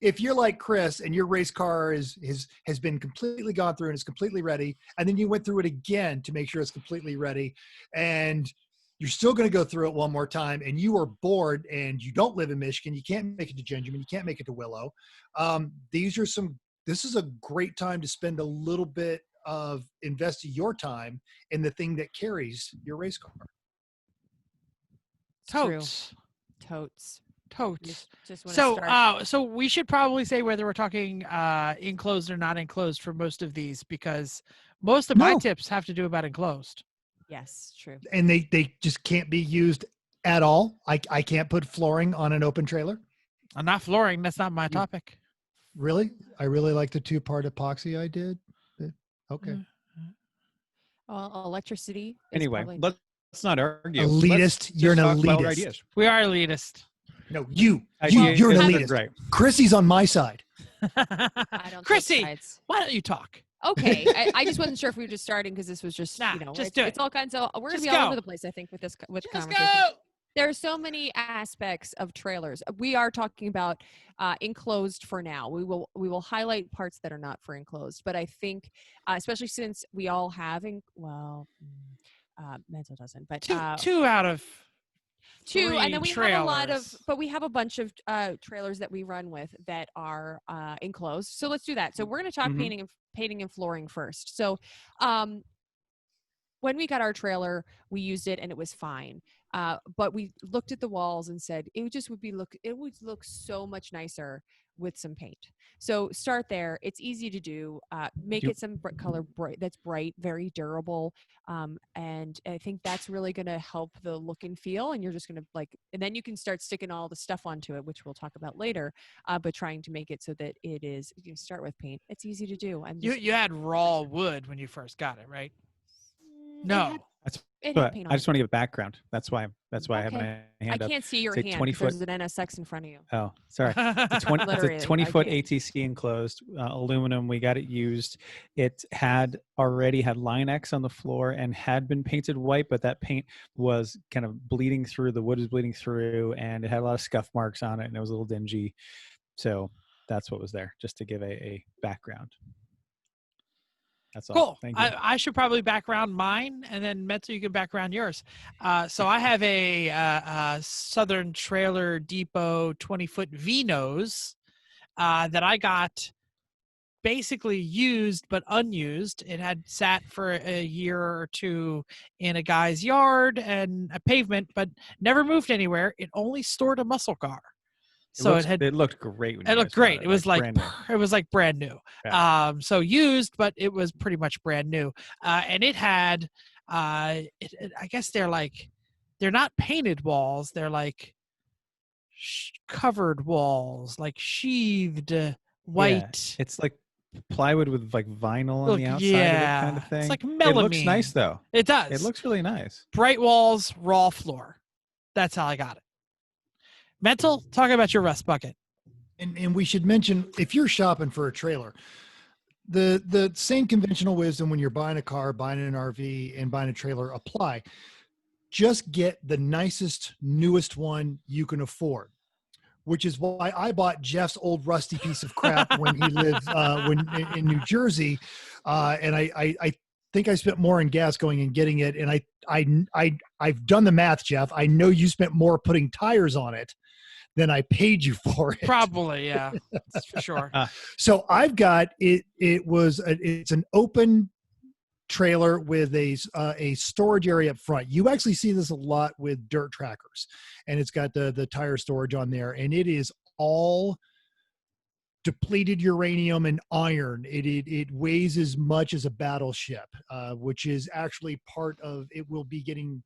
If you're like Chris and your race car has been completely gone through and is completely ready, and then you went through it again to make sure it's completely ready, and you're still going to go through it one more time, and you are bored and you don't live in Michigan, you can't make it to Gingerman, you can't make it to Willow. This is a great time to spend a little bit of investing your time in the thing that carries your race car. Totes. Just wanna start. So we should probably say whether we're talking enclosed or not enclosed for most of these, because most of my tips have to do about enclosed. Yes, true. And they just can't be used at all. I can't put flooring on an open trailer. I'm not flooring. That's not my topic. Really? I really like the 2-part epoxy I did. Okay. Electricity. Is Anyway, probably- let's not argue. Elitist. Let's You're an just talk about our elitist. ideas. We are elitist. No, you're an Ideas are elitist. Right. Chrissy's on my side. I don't take Chrissy, sides. why don't you talk? Okay, I just wasn't sure if we were just starting because this was just Nah, just do it. It's all kinds of we're gonna Just be all go. over the place. I think with this Just conversation. go. There are so many aspects of trailers. We are talking about enclosed for now. We will highlight parts that are not for enclosed, but I think especially since we all have Mental doesn't, but Two out of two, and then we trailers. have a lot of, but we have a bunch of trailers that we run with that are enclosed. So let's do that. So we're going to talk painting and flooring first. So when we got our trailer, we used it and it was fine. But we looked at the walls and said it would look so much nicer with some paint. So start there. It's easy to do. Make it some color bright. That's bright, very durable. And I think that's really going to help the look and feel. And you're just going to and then you can start sticking all the stuff onto it, which we'll talk about later. But trying to make it so that it is, you start with paint. It's easy to do. And You had raw wood when you first got it, right? It No. had- That's it but had paint on I it. just want to give background. That's why I have Okay. my hand I up. can't see your It's a hand 20 because there's an NSX in front of you. Oh, sorry. It's a Literally, 20-foot I can't. ATC enclosed aluminum. We got it used. It had already had line X on the floor and had been painted white, but that paint was kind of bleeding through. The wood was bleeding through, and it had a lot of scuff marks on it, and it was a little dingy. So that's what was there, just to give a background. That's all. Cool. Thank you. I should probably background mine, and then Mental, you can background yours. So I have a Southern Trailer Depot 20-foot V-nose that I got basically used but unused. It had sat for a year or two in a guy's yard and a pavement, but never moved anywhere. It only stored a muscle car. So it looked great. When it you looked guys got great. It was like brand new. it was like brand new. Yeah. So used, but it was pretty much brand new. And it had, I guess they're not painted walls. They're like covered walls, like sheathed white. Yeah, it's like plywood with like vinyl on Look, the outside yeah, of it, kind of thing. it's like It looks melamine. nice though. It does. It looks really nice. Bright walls, raw floor. That's how I got it. Mental, talk about your rust bucket. And we should mention, if you're shopping for a trailer, the same conventional wisdom when you're buying a car, buying an RV, and buying a trailer apply. Just get the nicest, newest one you can afford, which is why I bought Jeff's old rusty piece of crap when he lived in New Jersey. And I think I spent more in gas going and getting it. And I've done the math, Jeff. I know you spent more putting tires on it than I paid you for it. Probably, yeah, that's for sure. So I've got it. It's an open trailer with a storage area up front. You actually see this a lot with dirt trackers, and it's got the tire storage on there, and it is all depleted uranium and iron. It weighs as much as a battleship, which is actually part of it. Will be getting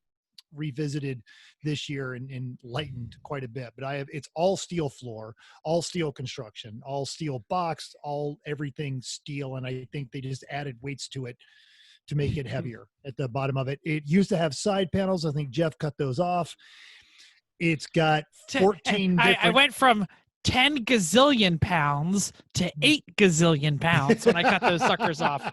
revisited this year and lightened quite a bit, but it's all steel floor, all steel construction, all steel box, everything steel. And I think they just added weights to it to make it heavier at the bottom of it. It used to have side panels. I think Jeff cut those off. It's got 14 I went from 10 gazillion pounds to 8 gazillion pounds when I cut those suckers off.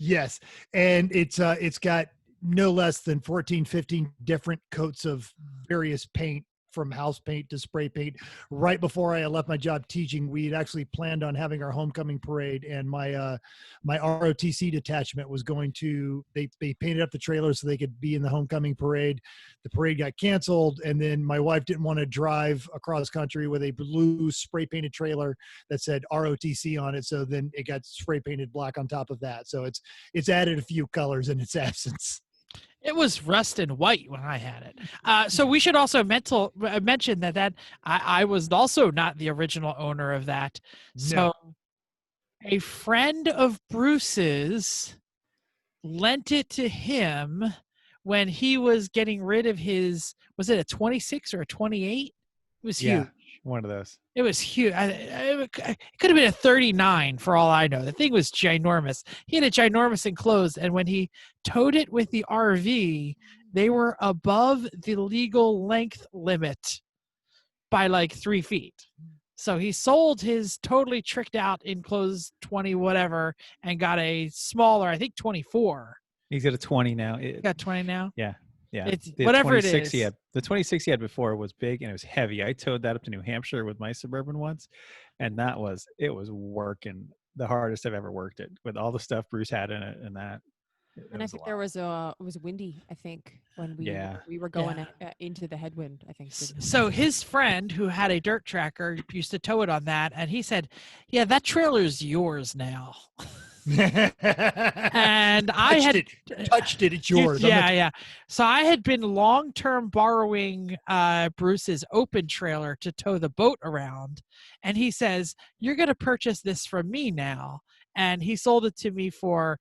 Yes. And it's got no less than 14, 15 different coats of various paint, from house paint to spray paint. Right before I left my job teaching, we had actually planned on having our homecoming parade, and my ROTC detachment was going to, they painted up the trailer so they could be in the homecoming parade. The parade got canceled, and then my wife didn't want to drive across country with a blue spray painted trailer that said ROTC on it. So then it got spray painted black on top of that. So it's added a few colors in its absence. It was rust and white when I had it. So we should also mention that I was also not the original owner of that. So a friend of Bruce's lent it to him when he was getting rid of his, was it a 26 or a 28? It was huge. One of those. It was huge. It could have been a 39 for all I know. The thing was ginormous. He had a ginormous enclosed, and when he towed it with the RV, they were above the legal length limit by like 3 feet. So he sold his totally tricked out enclosed 20 whatever and got a smaller, I think 24. He's got a 20 now. Got 20 now? Yeah. Yeah. It's The whatever it 26 is. He had, the 26 he had before was big and it was heavy. I towed that up to New Hampshire with my Suburban once, and it was working the hardest I've ever worked it, with all the stuff Bruce had in it and that. And I think it was windy, I think, when we were going into the headwind, I think. So his friend who had a dirt tracker used to tow it on that, and he said, yeah, that trailer's yours now. And I touched had it, touched it. It's yours. Yeah. So I had been long-term borrowing Bruce's open trailer to tow the boat around, and he says, "You're going to purchase this from me now." And he sold it to me for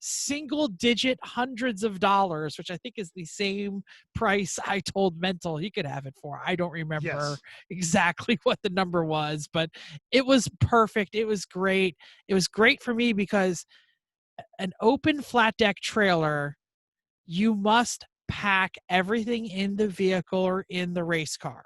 single-digit hundreds of dollars, which I think is the same price I told Mental he could have it for. I don't remember Yes. exactly what the number was, but it was perfect. It was great. It was great for me because an open flat deck trailer, you must pack everything in the vehicle or in the race car.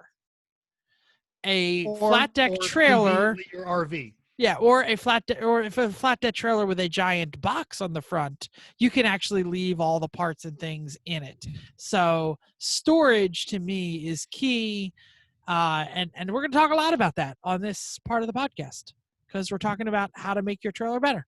A flat deck trailer, conveniently your RV. yeah, or if a flat deck trailer with a giant box on the front, you can actually leave all the parts and things in it. So storage to me is key, and we're going to talk a lot about that on this part of the podcast because we're talking about how to make your trailer better.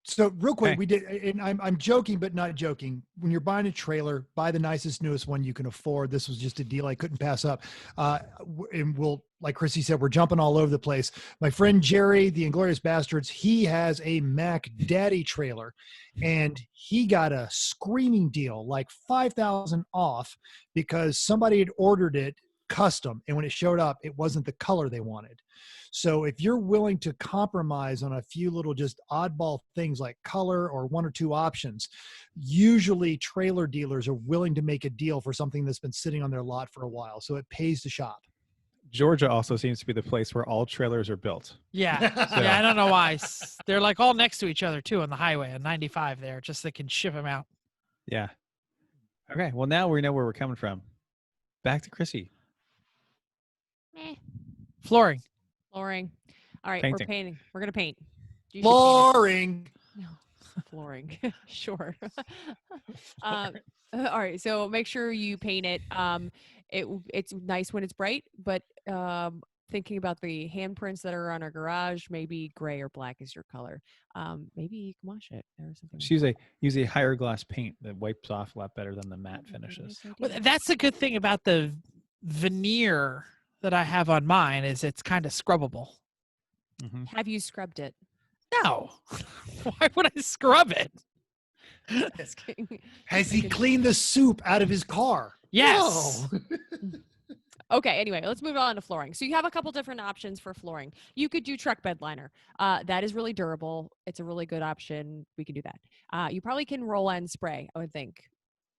So real quick, Okay. we did, and I'm joking, but not joking. When you're buying a trailer, buy the nicest, newest one you can afford. This was just a deal I couldn't pass up. And we'll, like Chrissy said, we're jumping all over the place. My friend Jerry, the Inglorious Bastards, he has a Mac Daddy trailer, and he got a screaming deal, like 5,000 off, because somebody had ordered it custom, and when it showed up, it wasn't the color they wanted. So if you're willing to compromise on a few little just oddball things like color or one or two options, usually trailer dealers are willing to make a deal for something that's been sitting on their lot for a while. So it pays to shop. Georgia also seems to be the place where all trailers are built. Yeah. Yeah, I don't know why. They're like all next to each other too on the highway on 95 there, just so they can ship them out. Yeah. Okay. Well, now we know where we're coming from. Back to Chrissy. Flooring. Flooring. All right, Painting. we're painting. We're gonna paint. You should paint Flooring. it. No, flooring. Sure. All right, so make sure you paint it. It's nice when it's bright, but thinking about the handprints that are on our garage, maybe gray or black is your color. Maybe you can wash it or something. like Use a higher gloss paint that wipes off a lot better than the matte that. That's a finishes. nice Well, idea. that's the good thing about the veneer that I have on mine is it's kind of scrubbable. Mhm. Have you scrubbed it? No. Why would I scrub it? Asking. Has he cleaned the soup out of his car? Yes. No. Okay, anyway, let's move on to flooring. So you have a couple different options for flooring. You could do truck bed liner. That is really durable. It's a really good option. We can do that. You probably can roll and spray, I would think.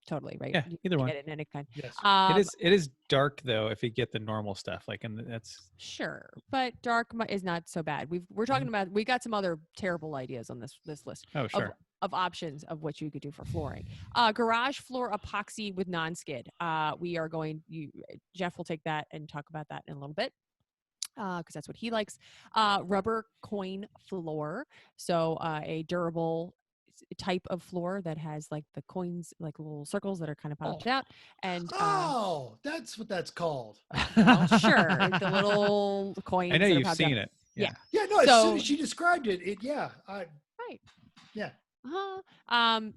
Totally, right? Yeah, You either can one. get it in any kind. Yes. It is dark though if you get the normal stuff. Like, and that's Sure, but dark is not so bad. We're talking about, we got some other terrible ideas on this list oh sure. of options of what you could do for flooring. Garage floor epoxy with non-skid. We are going. Jeff will take that and talk about that in a little bit. Because that's what he likes. Rubber coin floor. So a durable type of floor that has like the coins, like little circles that are kind of popped out. And Oh, that's what that's called. well, sure, the little coins. I know that are you've popped seen out. it. Yeah. Yeah, no, as So- soon as she described it, Right. yeah.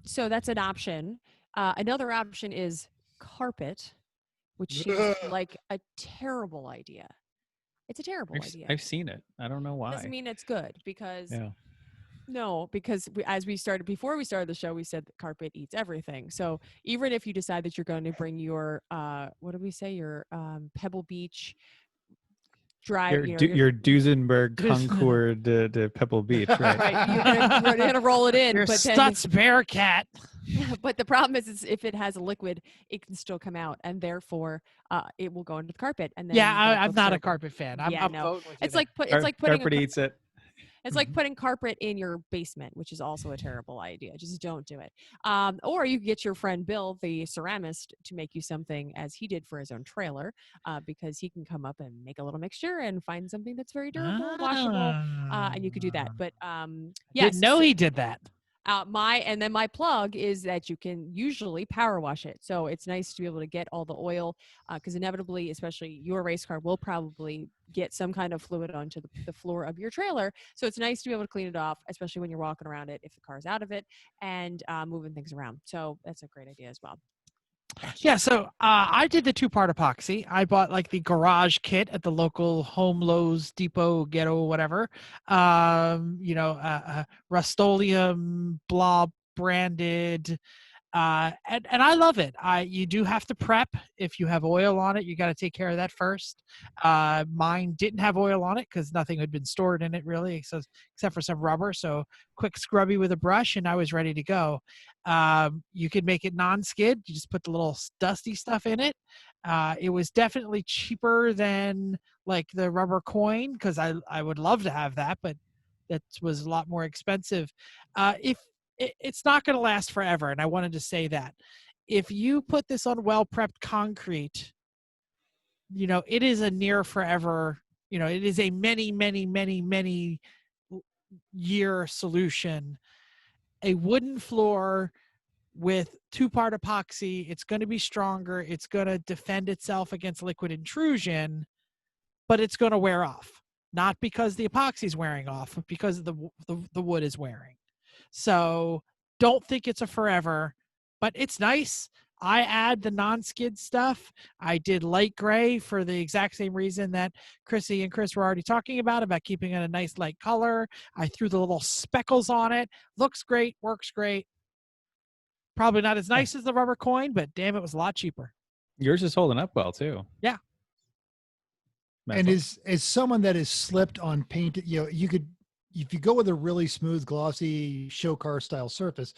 So that's an option. Another option is carpet, which seems Ugh. like a terrible idea. It's a terrible idea. I've seen it. I don't know why. Doesn't mean it's good because Yeah. no, because before we started the show, we said that carpet eats everything. So even if you decide that you're going to bring your what did we say, your Pebble Beach drive, Your Duesenberg Concord to Pebble Beach, right? right, you're gonna roll it in, Your but then Stutz Bearcat. but the problem is if it has a liquid, it can still come out, and therefore it will go into the carpet. And then Yeah, that I'm looks not a terrible. carpet fan. I'm Yeah, no. voting with you It's there. like putting Carpet eats it. it's like putting carpet in your basement, which is also a terrible idea. Just don't do it. Or you could get your friend Bill, the ceramist, to make you something as he did for his own trailer, because he can come up and make a little mixture and find something that's very durable, washable, and you could do that. But yes, Didn't know he did that. my plug is that you can usually power wash it. So it's nice to be able to get all the oil, because inevitably, especially your race car will probably get some kind of fluid onto the floor of your trailer. So it's nice to be able to clean it off, especially when you're walking around it if the car's out of it, and moving things around. So that's a great idea as well. Yeah, so I did the 2-part epoxy. I bought like the garage kit at the local Home, Lowe's, Depot, Ghetto, whatever. Rust-Oleum, blah, branded. And I love it. You do have to prep. If you have oil on it, you got to take care of that first. Mine didn't have oil on it because nothing had been stored in it really, except for some rubber. So quick scrubby with a brush, and I was ready to go. You could make it non-skid. You just put the little dusty stuff in it. It was definitely cheaper than like the rubber coin because I would love to have that, but that was a lot more expensive. If it's not going to last forever. And I wanted to say that if you put this on well-prepped concrete, it is a near forever, it is a many, many, many, many year solution. A wooden floor with 2-part epoxy, it's going to be stronger. It's going to defend itself against liquid intrusion, but it's going to wear off. Not because the epoxy is wearing off, but because the wood is wearing. So don't think it's a forever, but it's nice. I add the non-skid stuff. I did light gray for the exact same reason that Chrissy and Chris were already talking about keeping it a nice light color. I threw the little speckles on it. Looks great, works great. Probably not as nice as the rubber coin, but damn, it was a lot cheaper. Yours is holding up well too. Yeah. And as someone that has slipped on paint, you could, if you go with a really smooth, glossy show car style surface,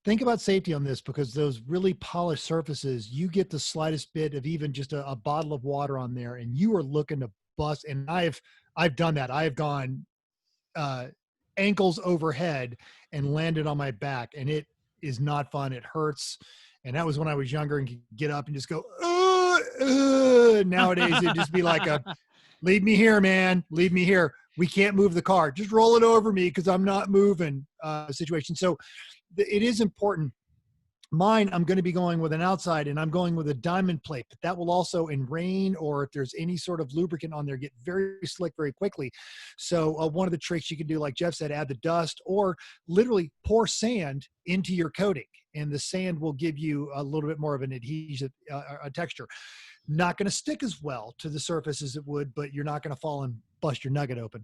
think about safety on this, because those really polished surfaces, you get the slightest bit of even just a bottle of water on there and you are looking to bust. And I've done that. I've gone ankles overhead and landed on my back, and it is not fun. It hurts. And that was when I was younger and could get up and just go, nowadays it'd just be like leave me here, man. Leave me here. We can't move the car. Just roll it over me because I'm not moving situation. So it is important. Mine, I'm going to be going with an outside, and I'm going with a diamond plate, but that will also, in rain or if there's any sort of lubricant on there, get very slick very quickly. So one of the tricks you can do, like Jeff said, add the dust or literally pour sand into your coating, and the sand will give you a little bit more of an adhesive a texture. Not going to stick as well to the surface as it would, but you're not going to fall and bust your nugget open.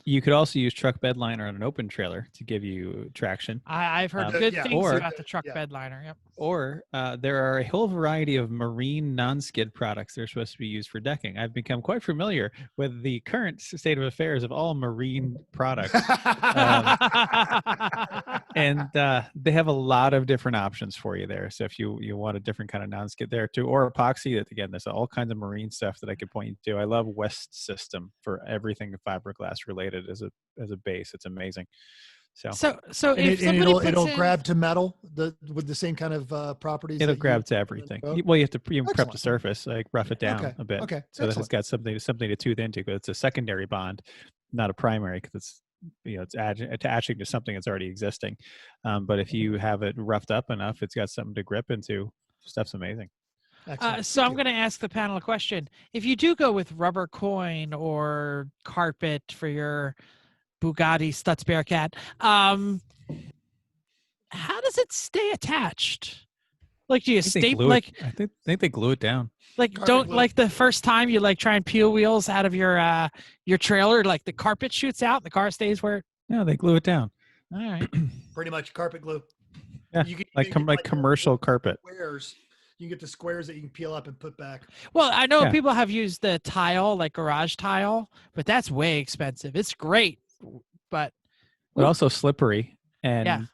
You could also use truck bed liner on an open trailer to give you traction. I've heard good things about the truck bed liner. Yep. Or there are a whole variety of marine non-skid products that are supposed to be used for decking. I've become quite familiar with the current state of affairs of all marine products. And they have a lot of different options for you there. So if you want a different kind of non-skid there too, or epoxy, that again, there's all kinds of marine stuff that I could point you to. I love West System for everything fiberglass related as a base. It's amazing. So if it'll grab to metal with the same kind of properties. It'll grab to everything. Well, you have to prep the surface, like rough it down a bit. Okay. So that it's got something to tooth into, but it's a secondary bond, not a primary, because it's it's attaching to something that's already existing. But if you have it roughed up enough, it's got something to grip into. Stuff's amazing. So I'm going to ask the panel a question. If you do go with rubber coin or carpet for your Bugatti Stutz Bearcat, how does it stay attached? Like, do you staple? Like, I think they glue it down. Like, don't like the first time you like try and peel wheels out of your trailer, like the carpet shoots out and the car stays where. No, they glue it down. All right. Pretty much carpet glue. Yeah, you can like commercial carpet. Squares. You can get the squares that you can peel up and put back. Well, I know people have used the tile, like garage tile, but that's way expensive. It's great, but also slippery and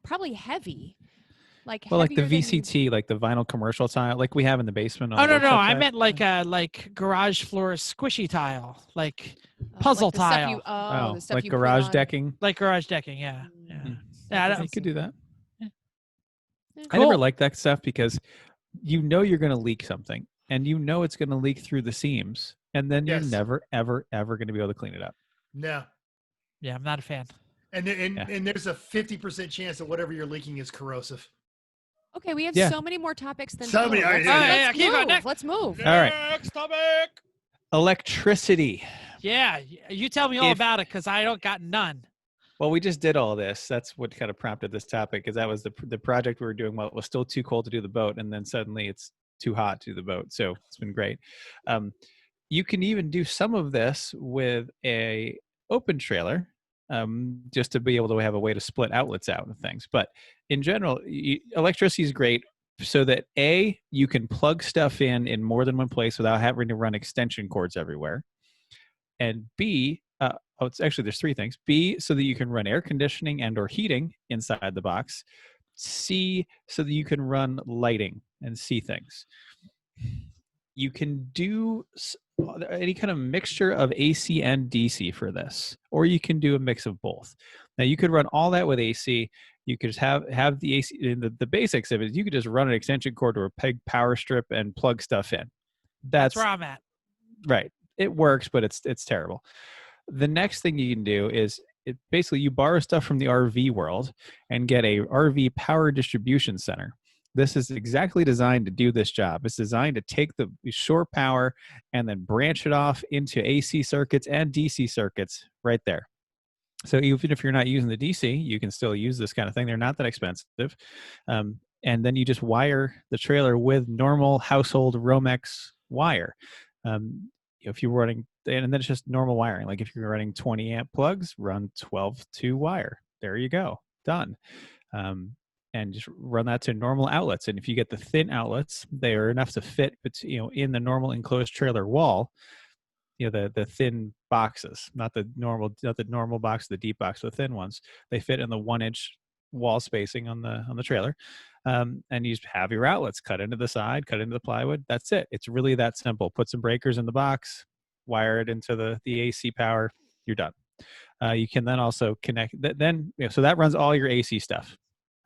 probably heavy. Like the VCT, like the vinyl commercial tile, like we have in the basement. Oh no, I meant like garage floor squishy tile, like puzzle tile. The stuff like you garage decking. Like garage decking, yeah. Yeah, you could do that. Cool. I never liked that stuff because you're going to leak something, and it's going to leak through the seams, and then you're never, ever, ever going to be able to clean it up. No. Yeah, I'm not a fan. And there's a 50% chance that whatever you're leaking is corrosive. Okay, we have so many more topics than somebody. Let's move. All right. Next topic. Electricity. Yeah, you tell me all about it because I don't got none. Well, we just did all this. That's what kind of prompted this topic, because that was the project we were doing while it was still too cold to do the boat, and then suddenly it's too hot to do the boat. So it's been great. You can even do some of this with a open trailer, just to be able to have a way to split outlets out and things. But in general, electricity is great so that A, you can plug stuff in more than one place without having to run extension cords everywhere. And B, it's actually, there's three things. B, so that you can run air conditioning and or heating inside the box. C, so that you can run lighting and see things. You can do any kind of mixture of AC and DC for this, or you can do a mix of both. Now, you could run all that with AC. You could just have the AC. The basics of it, you could just run an extension cord or a peg power strip and plug stuff in. That's where I'm at. Right. It works, but it's terrible. The next thing you can do is basically you borrow stuff from the RV world and get a RV power distribution center. This is exactly designed to do this job. It's designed to take the shore power and then branch it off into AC circuits and DC circuits right there. So even if you're not using the DC, you can still use this kind of thing. They're not that expensive. And then you just wire the trailer with normal household Romex wire. If you're running, and then it's just normal wiring. Like if you're running 20 amp plugs, run 12-2 wire. There you go, done. And just run that to normal outlets. And if you get the thin outlets, they are enough to fit, in the normal enclosed trailer wall. The thin boxes, not the normal box, the deep box, the thin ones. They fit in the 1-inch wall spacing on the trailer. And you just have your outlets cut into the side, cut into the plywood. That's it. It's really that simple. Put some breakers in the box, wire it into the AC power. You're done. You can then also connect so that runs all your AC stuff.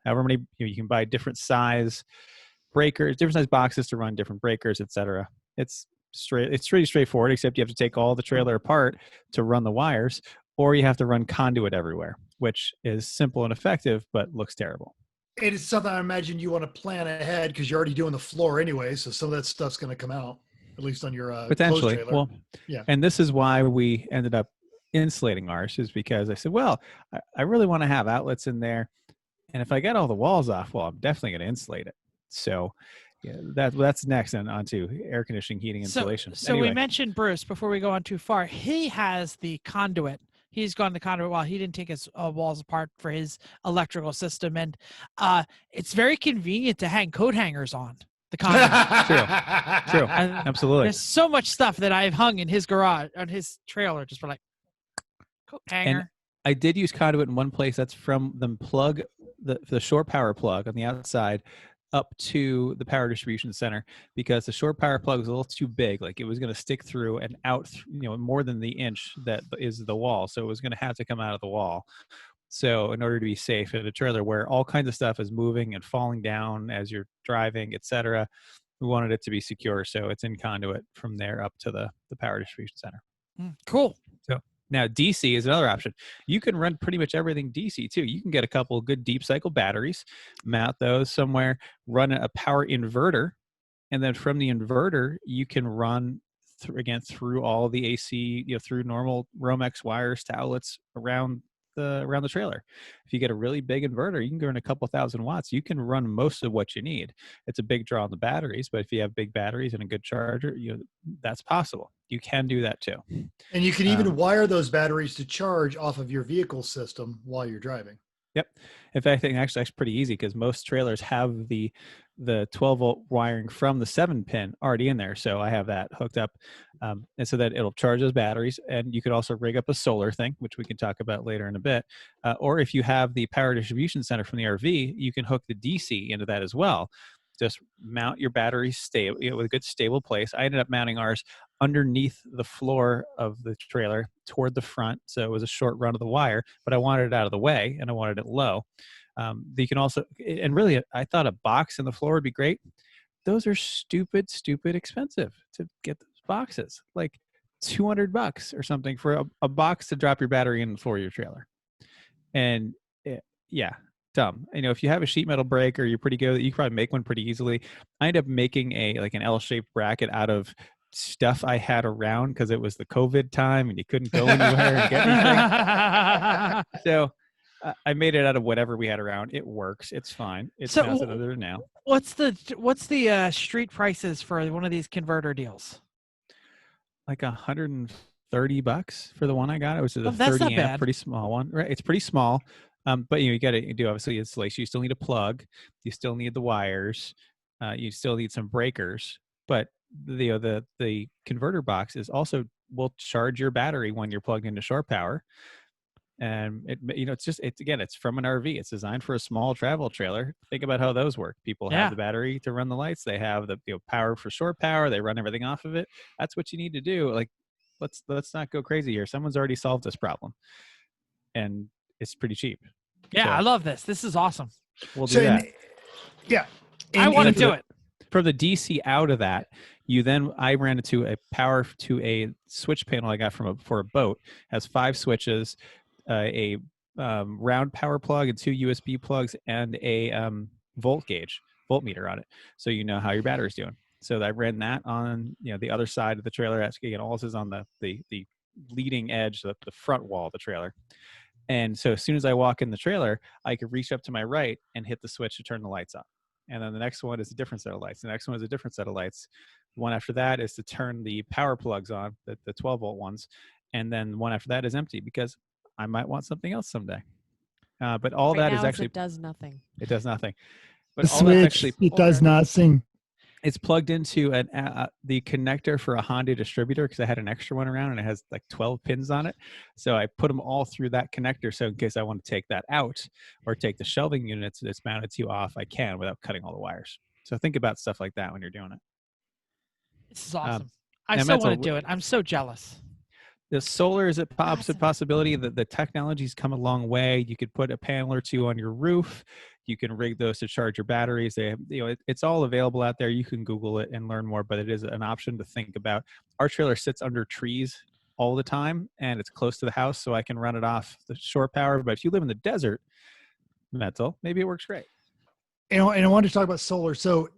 However many, you can buy different size breakers, different size boxes to run different breakers, etc. It's pretty straightforward, except you have to take all the trailer apart to run the wires, or you have to run conduit everywhere, which is simple and effective, but looks terrible. It is something I imagine you want to plan ahead because you're already doing the floor anyway. So some of that stuff's going to come out, at least on your potentially. trailer. Well, yeah. And this is why we ended up insulating ours, is because I said, well, I really want to have outlets in there. And if I get all the walls off, well, I'm definitely going to insulate it. So yeah, that's next, and onto air conditioning, heating, insulation. So anyway. We mentioned Bruce before we go on too far. He has the conduit. He's gone the conduit while he didn't take his walls apart for his electrical system. And it's very convenient to hang coat hangers on the conduit. True. Absolutely. There's so much stuff that I've hung in his garage, on his trailer, just for like coat hanger. And I did use conduit in one place. That's from the plug, the shore power plug on the outside up to the power distribution center, because the shore power plug was a little too big. Like it was going to stick through and out, more than the inch that is the wall. So it was going to have to come out of the wall. So in order to be safe in a trailer where all kinds of stuff is moving and falling down as you're driving, etc., we wanted it to be secure. So it's in conduit from there up to the power distribution center. Cool. So now DC is another option. You can run pretty much everything DC too. You can get a couple of good deep cycle batteries, mount those somewhere, run a power inverter, and then from the inverter you can run through all the AC, through normal Romex wires to outlets around the trailer. If you get a really big inverter, you can run a couple thousand watts. You can run most of what you need. It's a big draw on the batteries, but if you have big batteries and a good charger, that's possible. You can do that too. And you can even wire those batteries to charge off of your vehicle system while you're driving. Yep. In fact, I think actually that's pretty easy because most trailers have the 12-volt wiring from the 7-pin already in there. So I have that hooked up, and so that it'll charge those batteries. And you could also rig up a solar thing, which we can talk about later in a bit. Or if you have the power distribution center from the RV, you can hook the DC into that as well. Just mount your batteries stable, with a good stable place. I ended up mounting ours underneath the floor of the trailer toward the front. So it was a short run of the wire, but I wanted it out of the way and I wanted it low. You can also, and really I thought a box in the floor would be great. Those are stupid expensive to get those boxes, like $200 or something for a box to drop your battery in the floor of your trailer. And dumb. If you have a sheet metal breaker, you're pretty good. You can probably make one pretty easily. I ended up making an L-shaped bracket out of stuff I had around because it was the COVID time and you couldn't go anywhere and get anything. So I made it out of whatever we had around. It works. It's fine. It's So mounted under now. what's the street prices for one of these converter deals? Like $130 for the one I got. It was a Oh, that's 30 not amp, bad. pretty small one. Right, it's pretty small. But you got to do obviously installation. You still need a plug. You still need the wires. You still need some breakers. But the converter box is also will charge your battery when you're plugged into shore power. And it's from an RV. It's designed for a small travel trailer. Think about how those work. People Yeah. have the battery to run the lights. They have the power for shore power. They run everything off of it. That's what you need to do. Like, let's not go crazy here. Someone's already solved this problem, and it's pretty cheap. Yeah, So, I love this. This is awesome. We'll do that. I want to and do it. From the DC out of that, I ran into a switch panel I got for a boat. Has 5 switches, a round power plug and 2 USB plugs, and a voltmeter on it, so you know how your battery's doing. So I ran that on the other side of the trailer. All this is on the leading edge, the front wall of the trailer. And so as soon as I walk in the trailer, I could reach up to my right and hit the switch to turn the lights on. And then the next one is a different set of lights. The next one is a different set of lights. The one after that is to turn the power plugs on, the 12-volt ones. And then one after that is empty because I might want something else someday. But all Right that now, is actually... it does nothing. It does nothing. But The all that's switch, actually... it does not sing. It's plugged into the connector for a Honda distributor because I had an extra one around and it has like 12 pins on it. So I put them all through that connector. So in case I want to take that out or take the shelving units that it's mounted to off, I can without cutting all the wires. So think about stuff like that when you're doing it. This is awesome. I and so that's want to do it. I'm so jealous. The solar is a Awesome. possibility. That the technology's come a long way. You could put a panel or 2 on your roof. You can rig those to charge your batteries. It's all available out there. You can Google it and learn more, but it is an option to think about. Our trailer sits under trees all the time, and it's close to the house, so I can run it off the shore power. But if you live in the desert, maybe it works great. And I wanted to talk about solar. So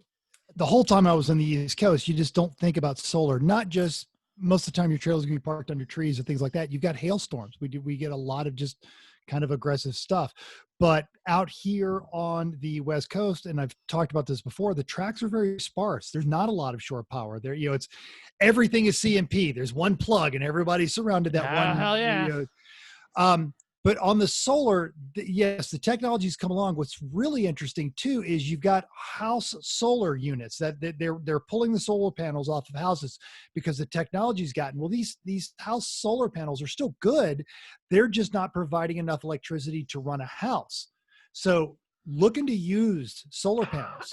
the whole time I was on the East Coast, you just don't think about solar. Not just most of the time your trailer's gonna be parked under trees or things like that. You've got hailstorms. We get a lot of just kind of aggressive stuff. But out here on the West Coast, and I've talked about this before, the tracks are very sparse. There's not a lot of shore power there. It's everything is CMP. There's one plug and everybody's surrounded that one. Hell yeah. But on the solar, yes, the technology's come along. What's really interesting too is you've got house solar units that they're pulling the solar panels off of houses because the technology's gotten, well, these house solar panels are still good. They're just not providing enough electricity to run a house. So look into used solar panels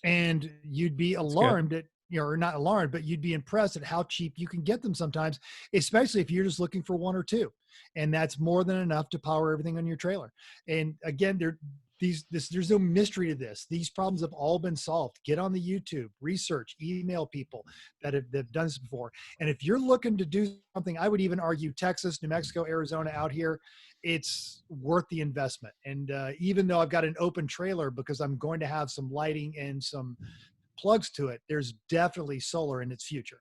and you'd be alarmed at, or not alarmed, but you'd be impressed at how cheap you can get them sometimes, especially if you're just looking for 1 or 2. And that's more than enough to power everything on your trailer. And again, there's no mystery to this. These problems have all been solved. Get on the YouTube, research, email people that have done this before. And if you're looking to do something, I would even argue Texas, New Mexico, Arizona out here, it's worth the investment. And even though I've got an open trailer because I'm going to have some lighting and some plugs to it, there's definitely solar in its future.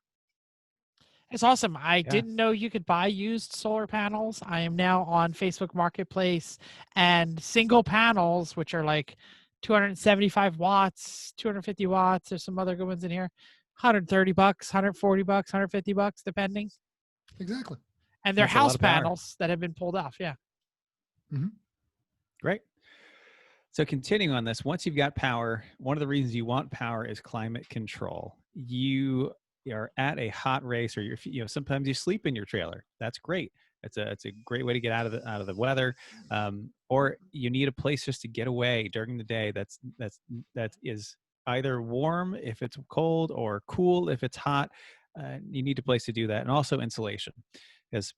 It's awesome. I didn't know you could buy used solar panels. I am now on Facebook Marketplace, and single panels, which are like 275 watts, 250 watts. There's some other good ones in here. $130, $140, $150, depending. Exactly. And they're That's a lot house of power. panels that have been pulled off. Yeah. Mm-hmm. Great. So continuing on this, once you've got power, one of the reasons you want power is climate control. You are at a hot race, or sometimes you sleep in your trailer. That's great. It's a great way to get out of the weather. Or you need a place just to get away during the day. That is either warm if it's cold or cool if it's hot. You need a place to do that, and also insulation, because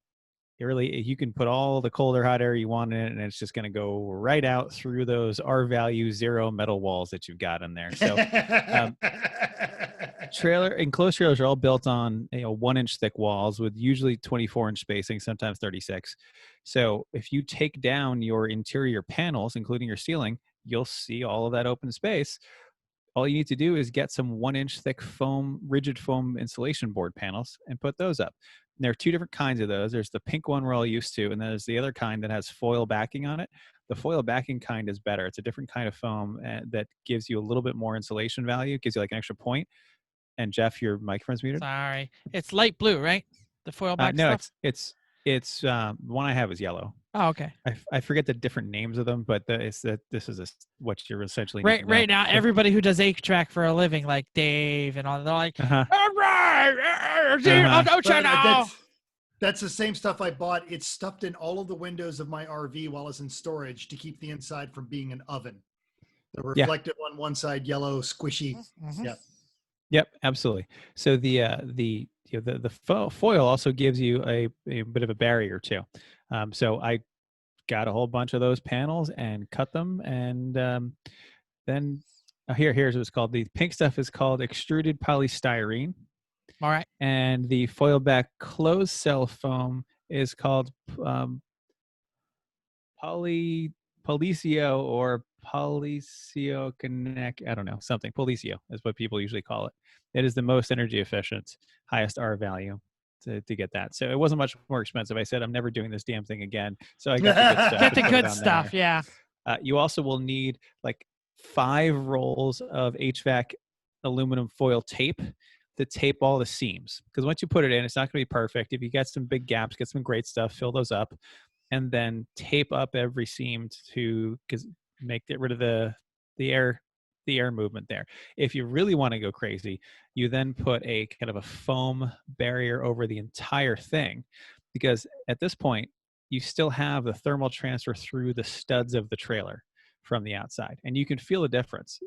you can put all the cold or hot air you want in it, and it's just going to go right out through those R value 0 metal walls that you've got in there. So enclosed trailers are all built on 1-inch thick walls with usually 24-inch spacing, sometimes 36. So if you take down your interior panels, including your ceiling, you'll see all of that open space. All you need to do is get some 1-inch thick rigid foam insulation board panels and put those up. there are two different kinds of those. There's the pink one we're all used to, and then there's the other kind that has foil backing on it. The foil backing kind is better. It's a different kind of foam that gives you a little bit more insulation value, gives you like an extra point. And Jeff, your microphone's muted. Sorry, it's light blue, right? The foil back No, stuff. it's the one I have is yellow. Oh, okay. I forget the different names of them, but this is what you're essentially Right now. Everybody who does HVAC for a living, like Dave and all, they're like, Uh-huh. all right, That's the same stuff I bought. It's stuffed in all of the windows of my RV while it's in storage to keep the inside from being an oven. The reflective on one side, yellow, squishy. Mhm. Yeah. Yep, absolutely. So the foil also gives you a bit of a barrier too. So I got a whole bunch of those panels and cut them, and then here's what it's called. The pink stuff is called extruded polystyrene, All right. and the foil back closed cell foam is called Policio or Policio Connect. I don't know, something. Policio is what people usually call it. It is the most energy efficient, highest R value to get that. So it wasn't much more expensive. I said, I'm never doing this damn thing again. So I got the good stuff. Get the to put good on stuff. there. Yeah. You also will need like 5 rolls of HVAC aluminum foil tape to tape all the seams. Because once you put it in, it's not going to be perfect. If you get some big gaps, get some great stuff, fill those up, and then tape up every seam to get rid of the air movement there. If you really want to go crazy, you then put a kind of a foam barrier over the entire thing, because at this point you still have the thermal transfer through the studs of the trailer from the outside, and you can feel the difference,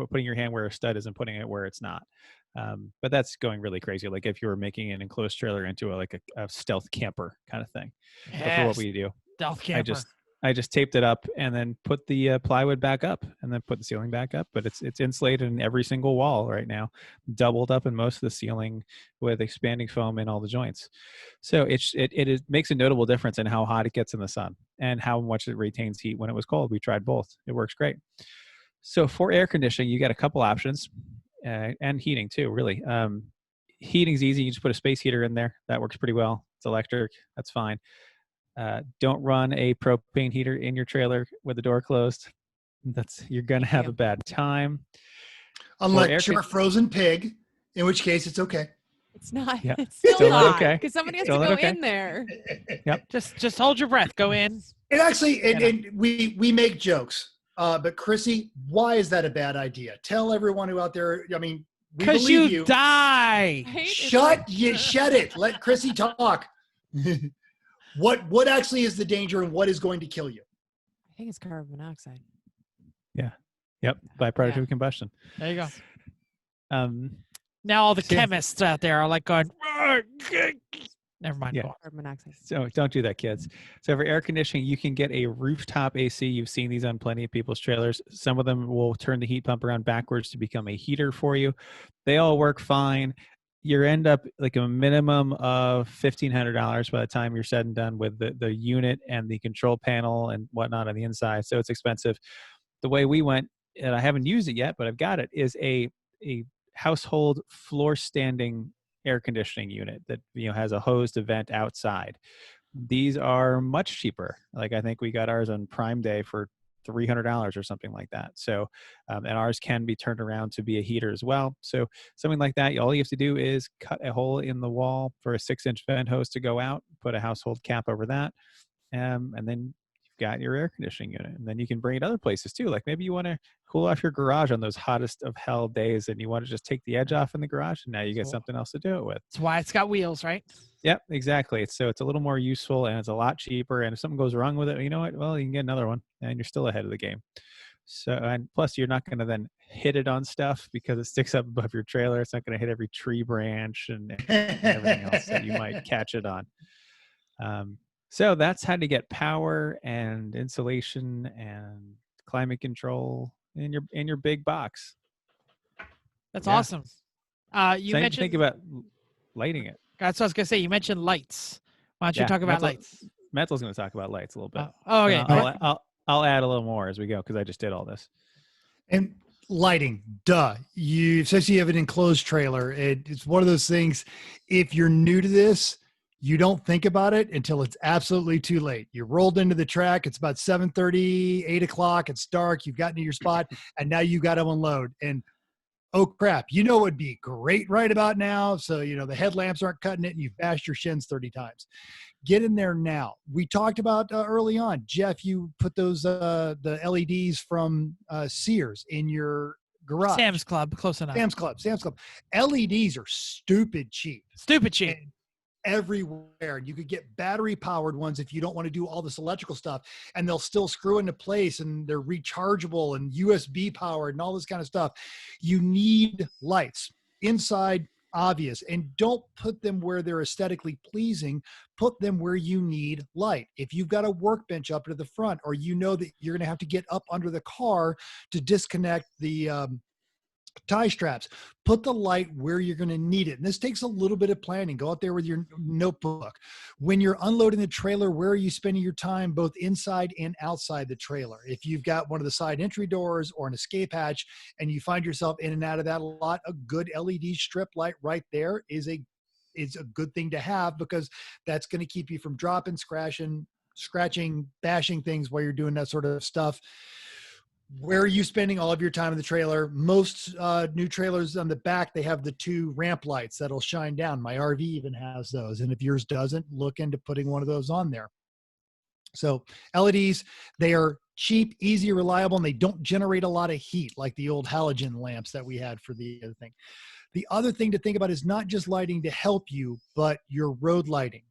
putting your hand where a stud is and putting it where it's not. But that's going really crazy, like if you were making an enclosed trailer into a stealth camper kind of thing. So for what we do, Stealth camper. I just taped it up and then put the plywood back up and then put the ceiling back up. But it's insulated in every single wall right now, doubled up in most of the ceiling with expanding foam in all the joints. So it makes a notable difference in how hot it gets in the sun and how much it retains heat when it was cold. We tried both. It works great. So for air conditioning, you got a couple options, and heating too, really. Heating's easy. You just put a space heater in there. That works pretty well. It's electric. That's fine. Don't run a propane heater in your trailer with the door closed. You're gonna have a bad time. Unless you're a frozen pig, in which case it's okay. It's not. Yeah. It's still not okay. because somebody has Still to not go okay. in there. Yep. Just hold your breath. Go in. And actually, and we make jokes, but Chrissy, why is that a bad idea? Tell everyone who out there. I mean, we Because believe you you. die. Shut it. Let Chrissy talk. What actually is the danger and what is going to kill you? I think it's carbon monoxide. Yeah. Yep. Byproduct of combustion. There you go. Now all the chemists out there are like going, never mind. Yeah. Go on. Carbon monoxide. So don't do that, kids. So for air conditioning, you can get a rooftop AC. You've seen these on plenty of people's trailers. Some of them will turn the heat pump around backwards to become a heater for you. They all work fine. You end up like a minimum of $1,500 by the time you're said and done with the unit and the control panel and whatnot on the inside. So it's expensive. The way we went, and I haven't used it yet, but I've got it, is a household floor standing air conditioning unit that has a hosed vent outside. These are much cheaper. Like I think we got ours on Prime Day for $300 or something like that. So, and ours can be turned around to be a heater as well. So something like that, all you have to do is cut a hole in the wall for a 6-inch vent hose to go out, put a household cap over that, and then you've got your air conditioning unit. And then you can bring it other places too. Like maybe you want to cool off your garage on those hottest of hell days and you want to just take the edge off in the garage, and now you get something else to do it with. That's why it's got wheels, right? Yep, exactly. So it's a little more useful and it's a lot cheaper. And if something goes wrong with it, you know what? Well, you can get another one and you're still ahead of the game. So, and plus you're not going to then hit it on stuff because it sticks up above your trailer. It's not going to hit every tree branch and everything else that you might catch it on. So that's how to get power and insulation and climate control in your big box. That's Yeah. awesome. You So mentioned. think about lighting it. That's what I was gonna say. You mentioned lights. Why don't you talk about lights? Metal's going to talk about lights a little bit. Oh, okay. I'll add a little more as we go because I just did all this. And lighting, especially you have an enclosed trailer. It's one of those things. If you're new to this, You don't think about it until it's absolutely too late. You rolled into the track. It's about 7:30, 8 o'clock. It's dark. You've gotten to your spot, and now you got to unload. And oh crap, you know, it'd be great right about now. So, you know, the headlamps aren't cutting it and you've bashed your shins 30 times. Get in there now. We talked about early on, Jeff, you put those, the LEDs from Sears in your garage. Sam's Club, close enough. Sam's Club. LEDs are stupid cheap. Stupid cheap. And everywhere. You could get battery powered ones if you don't want to do all this electrical stuff, and they'll still screw into place, and they're rechargeable and USB powered and all this kind of stuff. You need lights inside, obvious, and don't put them where they're aesthetically pleasing. Put them where you need light. If you've got a workbench up to the front, or you know that you're going to have to get up under the car to disconnect the tie straps, put the light where you're going to need it. And this takes a little bit of planning. Go out there with your notebook. When you're unloading the trailer, where are you spending your time, both inside and outside the trailer? If you've got one of the side entry doors or an escape hatch and you find yourself in and out of that a lot, a good LED strip light right there is a good thing to have, because that's going to keep you from dropping, scratching, bashing things while you're doing that sort of stuff. Where are you spending all of your time in the trailer? Most new trailers on the back, they have the 2 ramp lights that'll shine down. My RV even has those. And if yours doesn't, look into putting one of those on there. So LEDs, they are cheap, easy, reliable, and they don't generate a lot of heat like the old halogen lamps that we had for the other thing. The other thing to think about is not just lighting to help you, but your road lighting.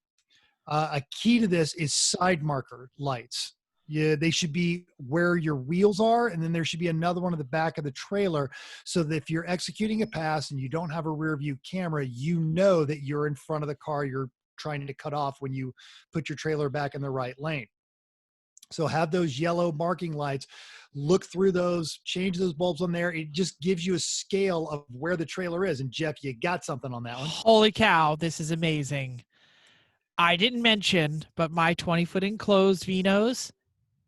A key to this is side marker lights. Yeah, they should be where your wheels are, and then there should be another one at the back of the trailer, so that if you're executing a pass and you don't have a rear view camera, you know that you're in front of the car you're trying to cut off when you put your trailer back in the right lane. So have those yellow marking lights, look through those, change those bulbs on there. It just gives you a scale of where the trailer is. And Jeff, you got something on that one. Holy cow, this is amazing. I didn't mention, but my 20-foot enclosed Vinos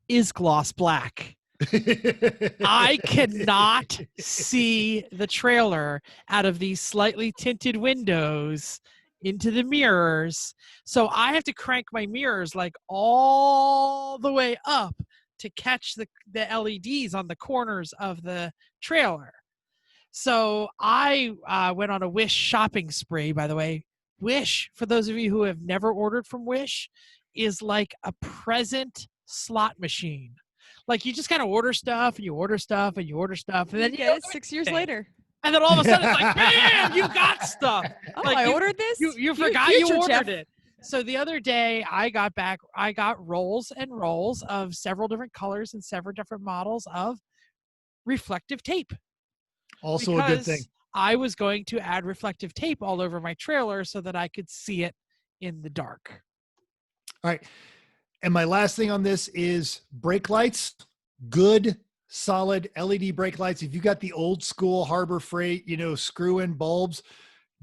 is gloss black. I cannot see the trailer out of these slightly tinted windows into the mirrors. So I have to crank my mirrors like all the way up to catch the LEDs on the corners of the trailer. So I went on a Wish shopping spree, by the way. Wish, for those of you who have never ordered from Wish, is like a present slot machine. Like, you just kind of order stuff and you order stuff and you order stuff, and then you get it 6 years later. And then all of a sudden it's like, bam, you got stuff. Oh, like, I ordered this? You forgot you ordered Jeff. it. So the other day I got rolls and rolls of several different colors and several different models of reflective tape. Also a good thing. I was going to add reflective tape all over my trailer so that I could see it in the dark. All right. And my last thing on this is brake lights. Good, solid LED brake lights. If you got the old school Harbor Freight, screw in bulbs,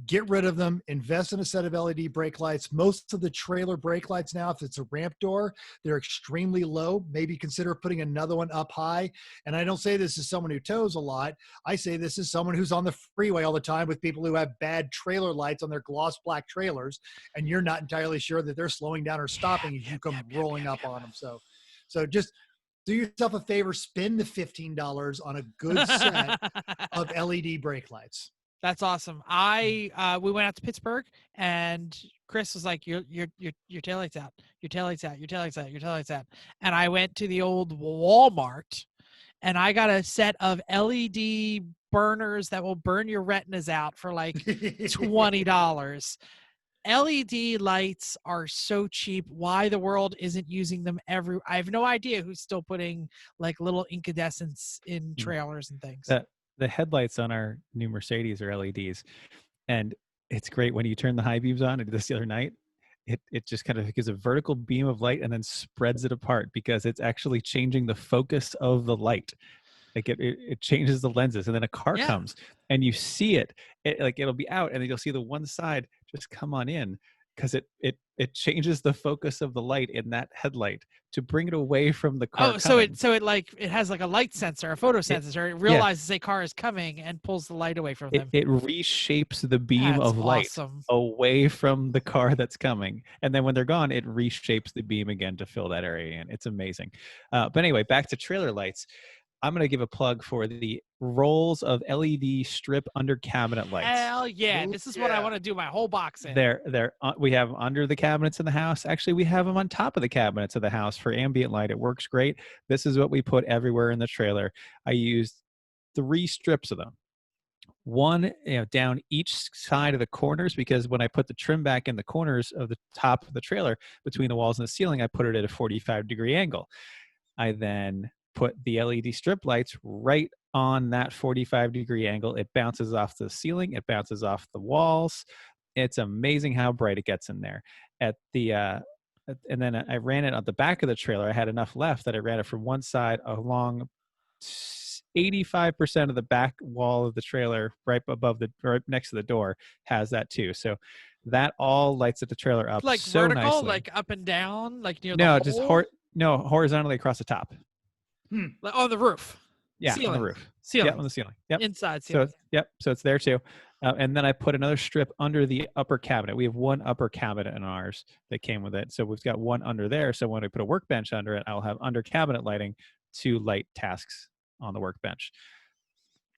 get rid of them. Invest in a set of LED brake lights. Most of the trailer brake lights now, if it's a ramp door, they're extremely low. Maybe consider putting another one up high. And I don't say this as someone who tows a lot. I say this as someone who's on the freeway all the time with people who have bad trailer lights on their gloss black trailers, and you're not entirely sure that they're slowing down or stopping as you come rolling up on them. So just do yourself a favor, spend the $15 on a good set of LED brake lights. That's awesome. We went out to Pittsburgh, and Chris was like, your taillight's out, your taillight's out, your taillight's out, your taillight's out. And I went to the old Walmart, and I got a set of LED burners that will burn your retinas out for like $20. LED lights are so cheap. Why the world isn't using them I have no idea who's still putting like little incandescents in trailers and things. The headlights on our new Mercedes are LEDs, and it's great when you turn the high beams on. I did this the other night. It just kind of gives a vertical beam of light and then spreads it apart, because it's actually changing the focus of the light. Like it changes the lenses, and then a car comes and you see it. It'll be out, and then you'll see the one side just come on in. because it changes the focus of the light in that headlight to bring it away from the car. Oh, so it has like a light sensor, a photo sensor. It realizes a car is coming and pulls the light away from them. It reshapes the beam That's of light awesome. away from the car that's coming, and then when they're gone, it reshapes the beam again to fill that area in. It's amazing. But anyway, back to trailer lights. I'm going to give a plug for the rolls of LED strip under cabinet lights. Hell yeah! Ooh, This is what I yeah. want to do my whole box in. We have them under the cabinets in the house. Actually, we have them on top of the cabinets of the house for ambient light. It works great. This is what we put everywhere in the trailer. I used 3 strips of them. One, down each side of the corners, because when I put the trim back in the corners of the top of the trailer between the walls and the ceiling, I put it at a 45-degree angle. I then put the LED strip lights right on that 45-degree angle. It bounces off the ceiling. It bounces off the walls. It's amazing how bright it gets in there. And then I ran it on the back of the trailer. I had enough left that I ran it from one side along 85% of the back wall of the trailer, right next to the door, has that too. So that all lights the trailer up Like so vertical, nicely. like up and down, like near No, the just hole? horizontally across the top. Like on the roof. Yeah, Ceiling. on the roof. Ceiling. Yep, on the ceiling. Yep. Inside So ceiling. so it's there too. And then I put another strip under the upper cabinet. We have one upper cabinet in ours that came with it. So we've got one under there. So when I put a workbench under it, I'll have under cabinet lighting to light tasks on the workbench.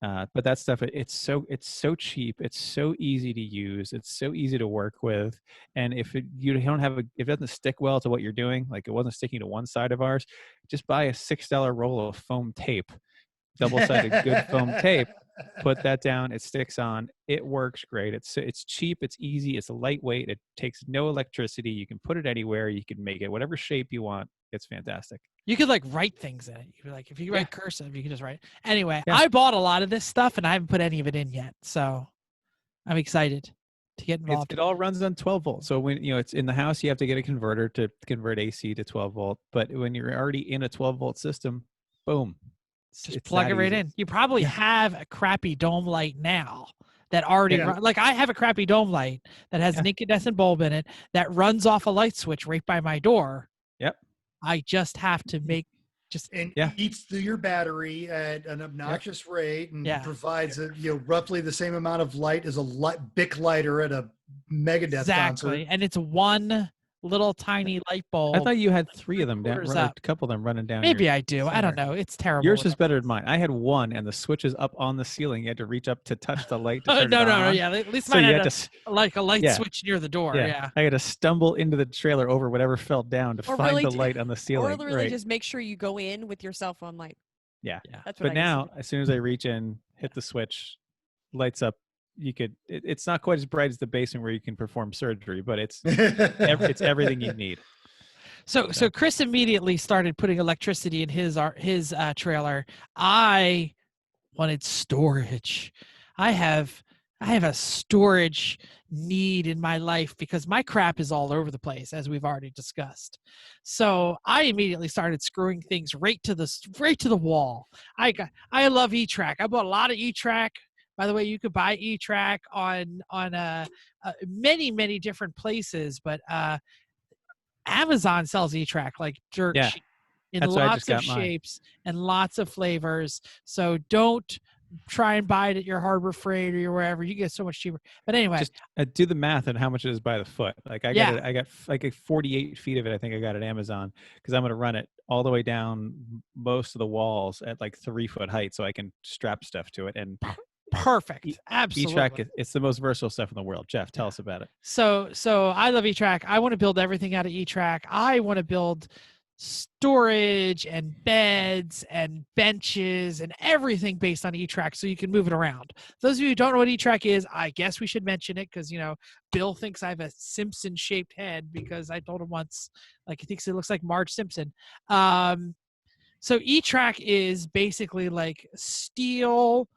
But that stuff, it's so cheap. It's so easy to use. It's so easy to work with. And if it doesn't stick well to what you're doing, like it wasn't sticking to one side of ours, just buy a $6 roll of foam tape, double-sided good foam tape. Put that down. It sticks on. It works great. It's cheap. It's easy. It's lightweight. It takes no electricity. You can put it anywhere. You can make it whatever shape you want. It's fantastic. You could like write things in it. You could like if you write cursive, you can just write. Anyway, Yeah. I bought a lot of this stuff and I haven't put any of it in yet. So I'm excited to get involved. It all runs on 12 volts. So when it's in the house, you have to get a converter to convert AC to 12 volt. But when you're already in a 12 volt system, boom. Just plug it right in. You probably have a crappy dome light now that already like I have a crappy dome light that has an incandescent bulb in it that runs off a light switch right by my door. Yep. I just have to make eats through your battery at an obnoxious rate and provides roughly the same amount of light as a Bic lighter at a Megadeth concert. And it's one little tiny light bulb. I thought you had 3 of them down, a up. couple of them running down. Maybe I do. I don't know. It's terrible. Yours is better than mine. I had one, and the switch is up on the ceiling. You had to reach up to touch the light. To turn no. it on. Yeah, at least mine had a light switch near the door. Yeah. I had to stumble into the trailer over whatever fell down to find the light on the ceiling. Or really just make sure you go in with your cell phone light. Yeah. That's what but now, as soon as I reach in, hit the switch, lights up. It's not quite as bright as the basement where you can perform surgery, but it's everything you need. So Chris immediately started putting electricity in his trailer. I wanted storage. I have a storage need in my life because my crap is all over the place, as we've already discussed. So I immediately started screwing things right to the wall. I love E-Track. I bought a lot of E-Track. By the way, you could buy E-Track on many different places, but Amazon sells E-Track like dirt cheap in lots of shapes and lots of flavors. So don't try and buy it at your Harbor Freight or wherever. You get so much cheaper. But anyway, just do the math on how much it is by the foot. Like I got like 48 feet of it. I think I got at Amazon because I'm going to run it all the way down most of the walls at like 3-foot height, so I can strap stuff to it. And perfect. Absolutely. E-Track, it's the most versatile stuff in the world. Jeff, tell us about it. So I love E-Track. I want to build everything out of E-Track. I want to build storage and beds and benches and everything based on E-Track so you can move it around. Those of you who don't know what E-Track is, I guess we should mention it because, Bill thinks I have a Simpson-shaped head because I told him once, like, he thinks it looks like Marge Simpson. So E-Track is basically like steel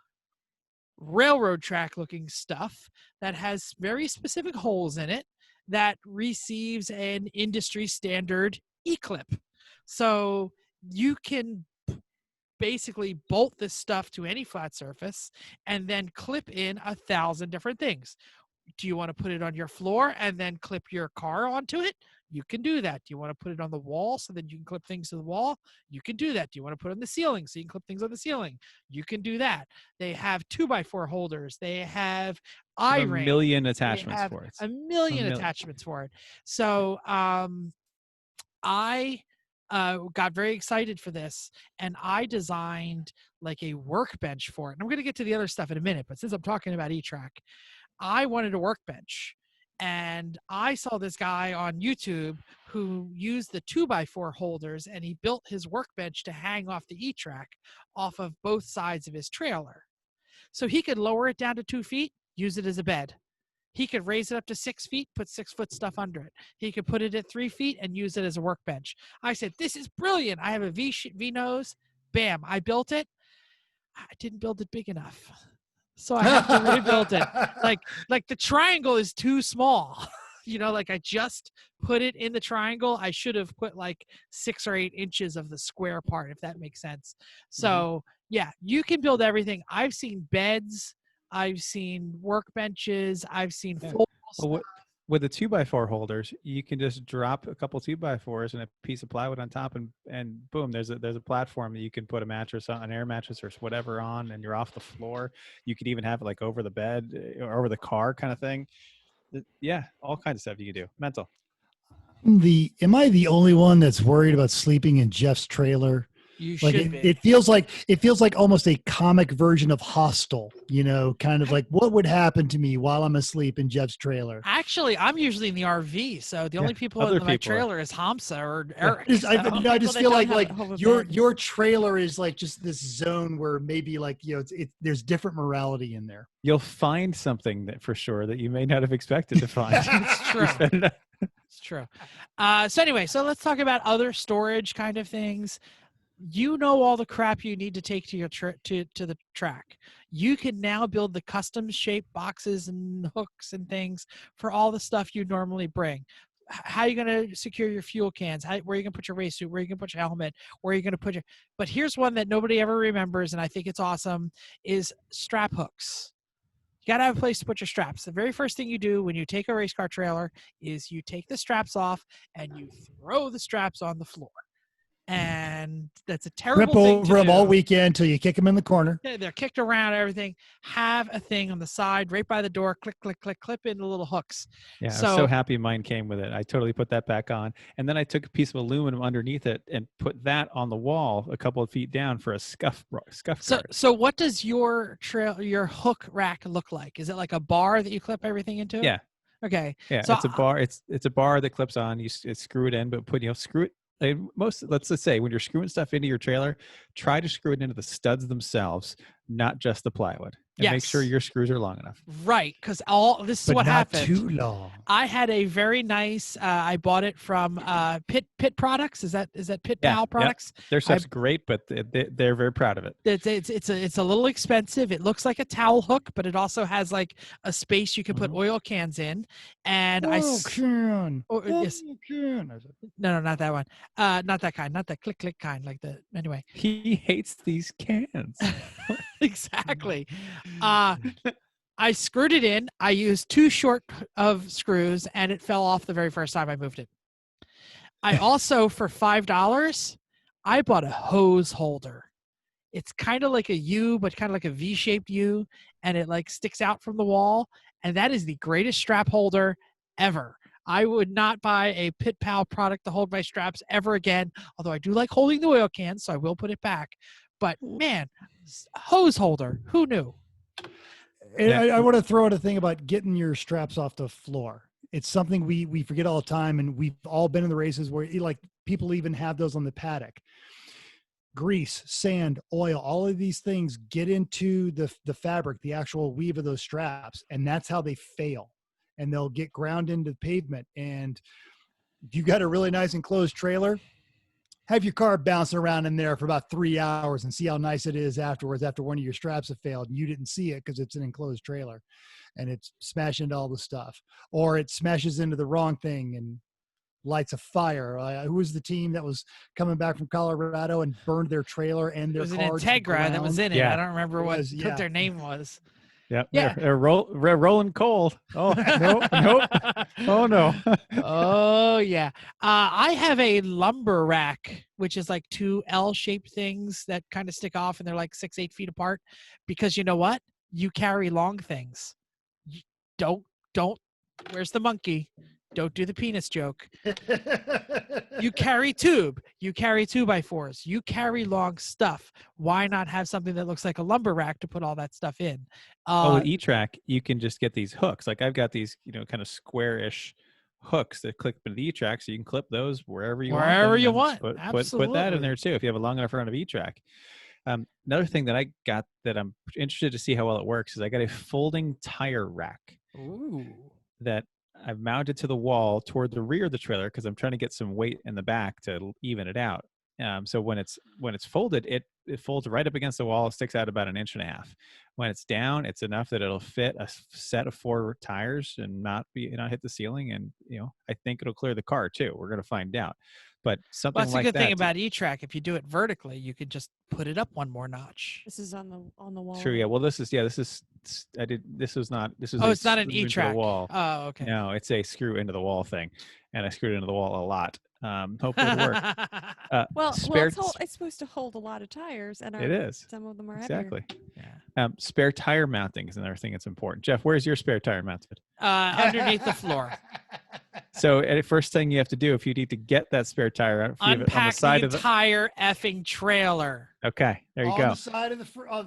railroad track looking stuff that has very specific holes in it that receives an industry standard E-clip. So you can basically bolt this stuff to any flat surface and then clip in 1,000 different things. Do you want to put it on your floor and then clip your car onto it? You can do that. Do you want to put it on the wall so that you can clip things to the wall? You can do that. Do you want to put it on the ceiling so you can clip things on the ceiling? You can do that. They have 2x4 holders. They have A eye-rings. million They attachments have for it. a million million. attachments for it. So I got very excited for this, and I designed like a workbench for it. And I'm going to get to the other stuff in a minute, but since I'm talking about E-Track, I wanted a workbench. And I saw this guy on YouTube who used the 2x4 holders, and he built his workbench to hang off the E-Track off of both sides of his trailer. So he could lower it down to 2 feet, use it as a bed. He could raise it up to 6 feet, put 6-foot stuff under it. He could put it at 3 feet and use it as a workbench. I said, this is brilliant. I have a V nose. Bam, I built it. I didn't build it big enough. So I have to rebuild it. Like the triangle is too small. Like I just put it in the triangle. I should have put like 6 or 8 inches of the square part, if that makes sense. So yeah, you can build everything. I've seen beds. I've seen workbenches. I've seen foldable stuff. With the 2x4 holders, you can just drop a couple 2x4s and a piece of plywood on top, and boom, there's a platform that you can put a mattress on, an air mattress or whatever on, and you're off the floor. You could even have it like over the bed or over the car kind of thing. Yeah, all kinds of stuff you can do. Mental. Am I the only one that's worried about sleeping in Jeff's trailer? You Like should be. it feels like almost a comic version of Hostel, kind of like what would happen to me while I'm asleep in Jeff's trailer. Actually, I'm usually in the RV, so the only people other in my people are. trailer is Hamza or Eric. I just that feel don't like have a your trailer is like just this zone where maybe there's different morality in there. You'll find something that for sure that you may not have expected to find. It's true. It's true. So anyway, so let's talk about other storage kind of things. All the crap you need to take to your to the track. You can now build the custom shaped boxes and hooks and things for all the stuff you normally bring. How are you going to secure your fuel cans? Where are you going to put your race suit? Where are you going to put your helmet? Where are you going to put your... But here's one that nobody ever remembers, and I think it's awesome, is strap hooks. You got to have a place to put your straps. The very first thing you do when you take a race car trailer is you take the straps off and you throw the straps on the floor. And that's a terrible Trip thing over to them do. all weekend until you kick them in the corner. They're kicked around, everything. Have a thing on the side, right by the door. Click, click, click, clip in the little hooks. Yeah, I'm so happy mine came with it. I totally put that back on. And then I took a piece of aluminum underneath it and put that on the wall a couple of feet down for a scuff guard. So what does your hook rack look like? Is it like a bar that you clip everything into? Yeah. Okay. Yeah, So it's a bar. It's a bar that clips on. You screw it in, but screw it. Let's just say when you're screwing stuff into your trailer, try to screw it into the studs themselves, not just the plywood. And make sure your screws are long enough. Right, because this is But what not happened. too long. I had a very nice. I bought it from Pit Products. Is that Pit Pal Products? Yeah. Their stuff's great, but they're very proud of it. It's a little expensive. It looks like a towel hook, but it also has like a space you can put oil cans in. And can. Yes. Can. No, not that one. Not that kind. Not that click click kind. Like the anyway. He hates these cans. Exactly. I screwed it in. I used 2 short of screws, and it fell off the very first time I moved it. I also, for $5, I bought a hose holder. It's kind of like a U, but kind of like a V-shaped U, and it like sticks out from the wall. And that is the greatest strap holder ever. I would not buy a Pit Pal product to hold my straps ever again, although I do like holding the oil cans, so I will put it back. But man, hose holder, who knew? And I want to throw out a thing about getting your straps off the floor. It's something we forget all the time, and we've all been in the races where people even have those on the paddock. Grease, sand, oil, all of these things get into the fabric, the actual weave of those straps, and that's how they fail. And they'll get ground into the pavement. And if you got a really nice enclosed trailer, have your car bouncing around in there for about 3 hours and see how nice it is afterwards after one of your straps have failed and you didn't see it because it's an enclosed trailer and it's smashing into all the stuff. Or it smashes into the wrong thing and lights a fire. Who was the team that was coming back from Colorado and burned their trailer and their car? It was an Integra that was in it. Yeah. I don't remember what their name was. Yep. Yeah. They're rolling coal. Oh no, nope. Oh no. Oh yeah. I have a lumber rack, which is like two L-shaped things that kind of stick off, and they're like 6-8 feet apart. Because you know what? You carry long things. You don't. Where's the monkey? Don't do the penis joke. You carry tube. You carry 2x4s. You carry long stuff. Why not have something that looks like a lumber rack to put all that stuff in? With E-Track, you can just get these hooks. Like I've got these, kind of square-ish hooks that clip into the E-Track, so you can clip those wherever you want. Wherever you and want. Put that in Absolutely. there too if you have a long enough run of E-Track. Another thing that I got that I'm interested to see how well it works is I got a folding tire rack Ooh. that I've mounted to the wall toward the rear of the trailer because I'm trying to get some weight in the back to even it out. So when it's folded, it folds right up against the wall, sticks out about 1.5 inches. When it's down, it's enough that it'll fit a set of 4 tires and not hit the ceiling. And I think it'll clear the car too. We're going to find out. But something Well, that's like a good that. thing about E-Track. If you do it vertically, you could just put it up one more notch. This is on the wall. True. Yeah. Well, this is not. This is. Oh, a it's not an screw into the E-Track. wall. Oh, okay. No, it's a screw into the wall thing, and I screwed it into the wall a lot. Hopefully it'll work. Well, spare, it's supposed to hold a lot of tires, and it is. some of them are heavier. Exactly. Yeah. Spare tire mounting is another thing that's important. Jeff, where's your spare tire mounted? Underneath the floor. So, first thing you have to do if you need to get that spare tire out, on the Unpack side the of the entire effing trailer. Okay, there you on go. the side of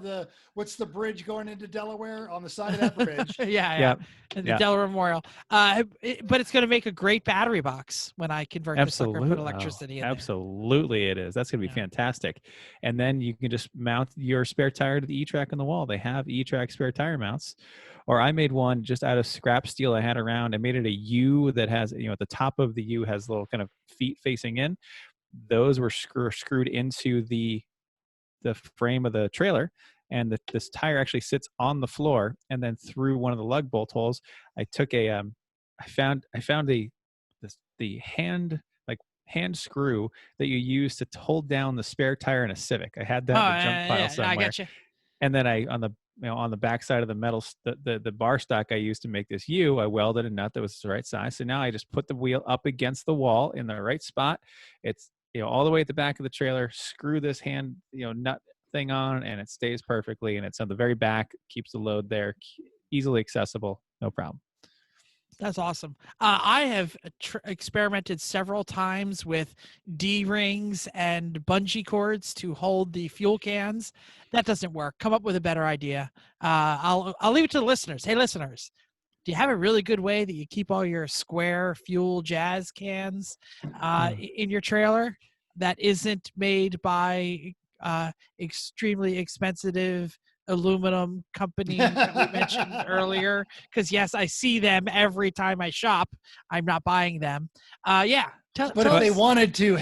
the what's the bridge going into Delaware? On the side of that bridge. Yeah. And the Delaware Memorial. But it's going to make a great battery box when I convert the sucker and put electricity in there. Absolutely, it is. That's going to be fantastic. And then you can just mount your spare tire to the E-Track on the wall. They have E-Track spare tire mounts. Or I made one just out of scrap steel I had around. I made it a U that has, at the top of the U has little kind of feet facing in. Those were screwed into the frame of the trailer, and this tire actually sits on the floor. And then through one of the lug bolt holes, I took I found the hand screw that you use to hold down the spare tire in a Civic. I had that in the junk pile somewhere. I got you. And then on the back side of the metal, the bar stock I used to make this U, I welded a nut that was the right size. So now I just put the wheel up against the wall in the right spot. It's all the way at the back of the trailer. Screw this hand nut thing on, and it stays perfectly. And it's on the very back, keeps the load there, easily accessible, no problem. That's awesome. I have experimented several times with D-rings and bungee cords to hold the fuel cans. That doesn't work. Come up with a better idea. I'll leave it to the listeners. Hey, listeners, do you have a really good way that you keep all your square fuel jazz cans in your trailer that isn't made by extremely expensive aluminum company that we mentioned earlier? Because yes, I see them every time I shop. I'm not buying them. But if they wanted to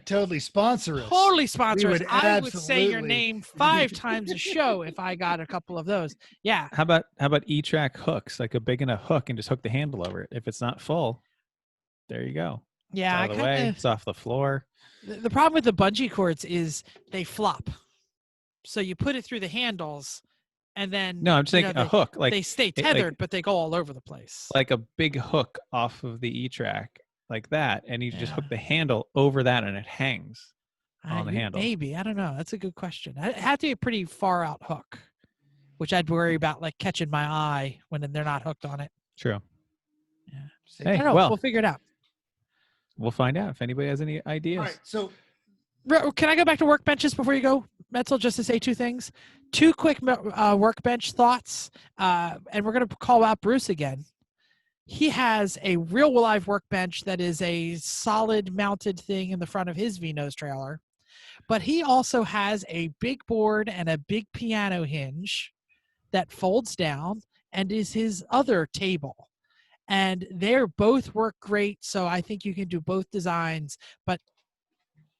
totally sponsor us, totally sponsor us, I would say your absolutely. name 5 times a show if I got a couple of those. Yeah. How about E-Track hooks, like a big enough hook, and just hook the handle over it? If it's not full, there you go. Yeah, it's out of the way. It's off the floor. The problem with the bungee cords is they flop. So you put it through the handles, and then no, I'm just thinking a hook. Like they stay tethered, but they go all over the place. Like a big hook off of the E-Track, like that, and you just hook the handle over that, and it hangs on the handle. Maybe, I don't know. That's a good question. It had to be a pretty far out hook, which I'd worry about like catching my eye when they're not hooked on it. True. Yeah. Hey, I don't know. well, We'll figure it out. We'll find out if anybody has any ideas. All right, so can I go back to workbenches before you go, Metzel, just to say 2 things? 2 quick workbench thoughts, and we're going to call out Bruce again. He has a real live workbench that is a solid mounted thing in the front of his V-nose trailer, but he also has a big board and a big piano hinge that folds down and is his other table. And they're both work great, so I think you can do both designs. But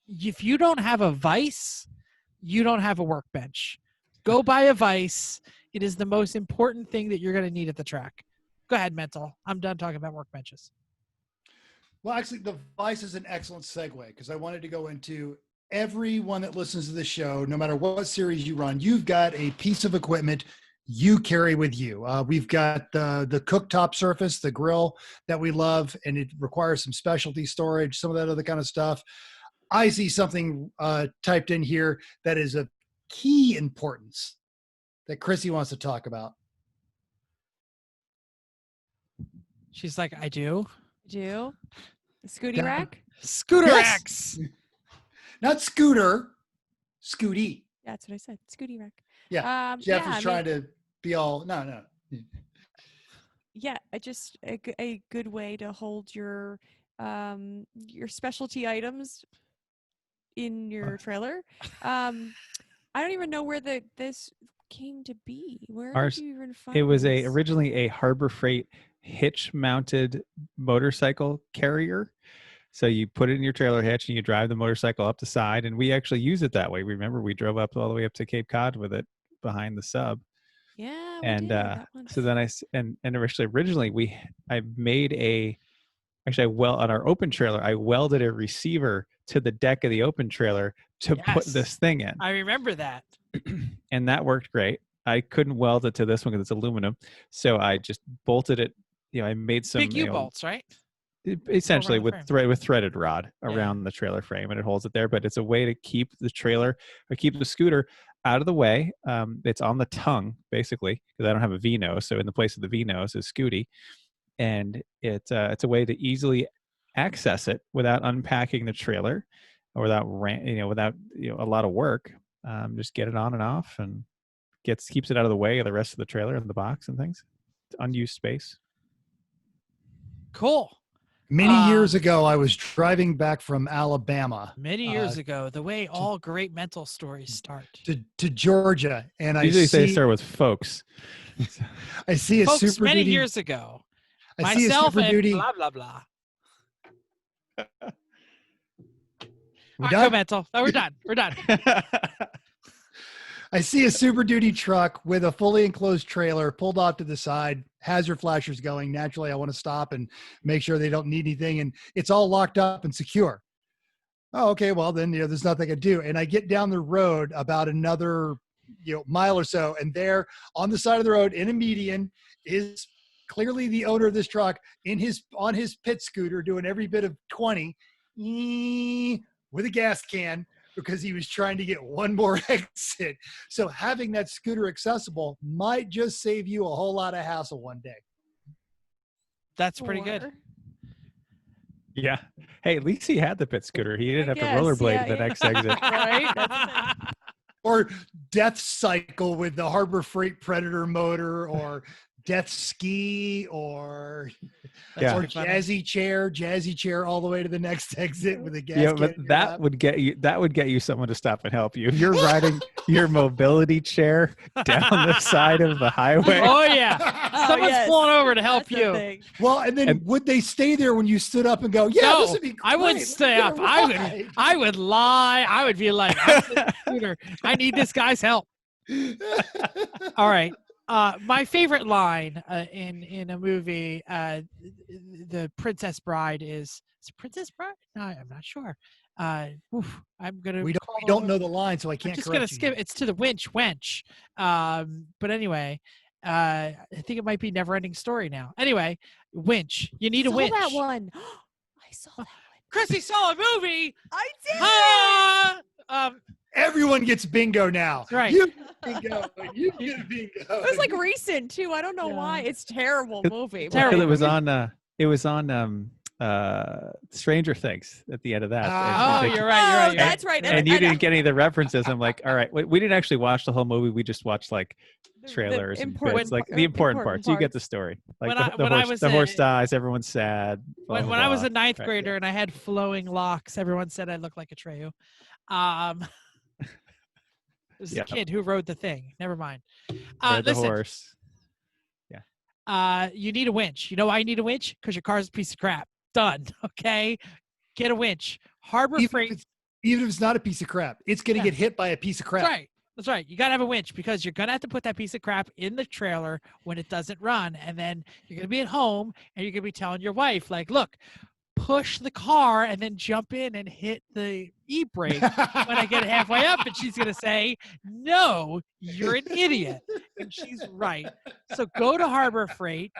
if you don't have a vise, you don't have a workbench. Go buy a vise. It is the most important thing that you're going to need at the track. Go ahead, Mental. I'm done talking about workbenches. Well, actually, the vise is an excellent segue because I wanted to go into everyone that listens to this show, no matter what series you run, you've got a piece of equipment you carry with you. We've got the cooktop surface, the grill that we love, and it requires some specialty storage, some of that other kind of stuff. I see something typed in here that is of key importance that Chrissy wants to talk about. She's like, I do. Do the Scooty Down- rack? Scooter Yes. X. Not scooter, Scooty. Yeah, that's what I said. Scooty rack. Yeah, Jeff yeah, is trying to be all, no. Yeah, just a good way to hold your specialty items in your trailer. I don't even know where this came to be. Where Ours- did you even find It was this? originally a Harbor Freight hitch-mounted motorcycle carrier. So you put it in your trailer hitch and you drive the motorcycle up the side, and we actually use it that way. Remember, we drove up all the way up to Cape Cod with it behind the sub. Yeah, we And did that one. so then originally I made on our open trailer, I welded a receiver to the deck of the open trailer to put Yes. this thing in. I remember that. And that worked great. I couldn't weld it to this one because it's aluminum. So I just bolted it. I made some Big U-bolts, right? essentially around the with threaded rod Yeah. around the trailer frame, and it holds it there. But it's a way to keep the trailer or keep the scooter out of the way. It's on the tongue basically because I don't have a V nose. So in the place of the V nose is Scooty, and it's a way to easily access it without unpacking the trailer or without a lot of work. Just get it on and off, and keeps it out of the way of the rest of the trailer and the box and things. It's unused space. Cool. Many years ago, I was driving back from Alabama Many years ago, the way all great mental stories start. to Georgia, and Usually I they see start with folks. I see a Folks, Super many Duty. years ago, I see a myself Super and Duty. blah blah blah. We All right, done? go mental. No, we're done. We're done. I see a Super Duty truck with a fully enclosed trailer pulled off to the side, hazard flashers going. Naturally, I want to stop and make sure they don't need anything, and it's all locked up and secure. Oh, okay. Well, then there's nothing I can do. And I get down the road about another mile or so, and there on the side of the road in a median is clearly the owner of this truck on his pit scooter doing every bit of 20 with a gas can, because he was trying to get one more exit. So having that scooter accessible might just save you a whole lot of hassle one day. That's pretty good. Or- Yeah. Hey, at least he had the pit scooter. He didn't have guess, to rollerblade yeah, at the yeah. next exit. Right? That's the Or Death Cycle with the Harbor Freight Predator motor, or Death Ski, or Yeah. or pretty funny. jazzy chair all the way to the next exit with a gas Yeah, can but in your that lap. would get you someone to stop and help you. If you're riding your mobility chair down the side of the highway, Oh yeah, Oh, someone's yes. pulling over to help That's the you. thing. Well, and then would they stay there when you stood up and go, yeah, No, this would be great. I wouldn't Let's stay get up. a I ride." would lie. I would be like, I'm the scooter. I need this guy's help. All right. My favorite line in a movie, the Princess Bride is it Princess Bride? No, I'm not sure. I'm gonna. we call don't over- know the line, so I I'm can't just gonna correct you. skip. It's to the wench. But anyway, I think it might be Never Ending Story now. Anyway, winch. You need a Saw winch. that one. I saw that one. Chrissy saw a movie. I did. Ah! Everyone gets bingo now. That's right. You get bingo. You get bingo. It was like recent too. I don't know why. It's a terrible movie. but- Terrible. Because it was on Stranger Things at the end of that. Ah. Oh, And- you're right. You're right. Oh, You're right. that's right. and you didn't get any of the references. I'm like, all right, we didn't actually watch the whole movie. We just watched like trailers and bits, like the important parts. You get the story. Like When I was the horse a- dies, everyone's sad. blah, When blah, I was blah. a ninth Right, grader and I had flowing locks, everyone said I looked like a Treyu. This is Yeah. a kid who rode the thing. Never mind. Ride the Listen, horse. you need a winch. You know why you need a winch? Because your car's a piece of crap. Done. Okay. Get a winch. Harbor Freight. Even if it's not a piece of crap, it's going to Yeah. get hit by a piece of crap. That's right. That's right. You got to have a winch because you're going to have to put that piece of crap in the trailer when it doesn't run. And then you're going to be at home and you're going to be telling your wife, like, look, push the car and then jump in and hit the e-brake when I get halfway up, and she's going to say, no, you're an idiot. And she's right. So go to Harbor Freight.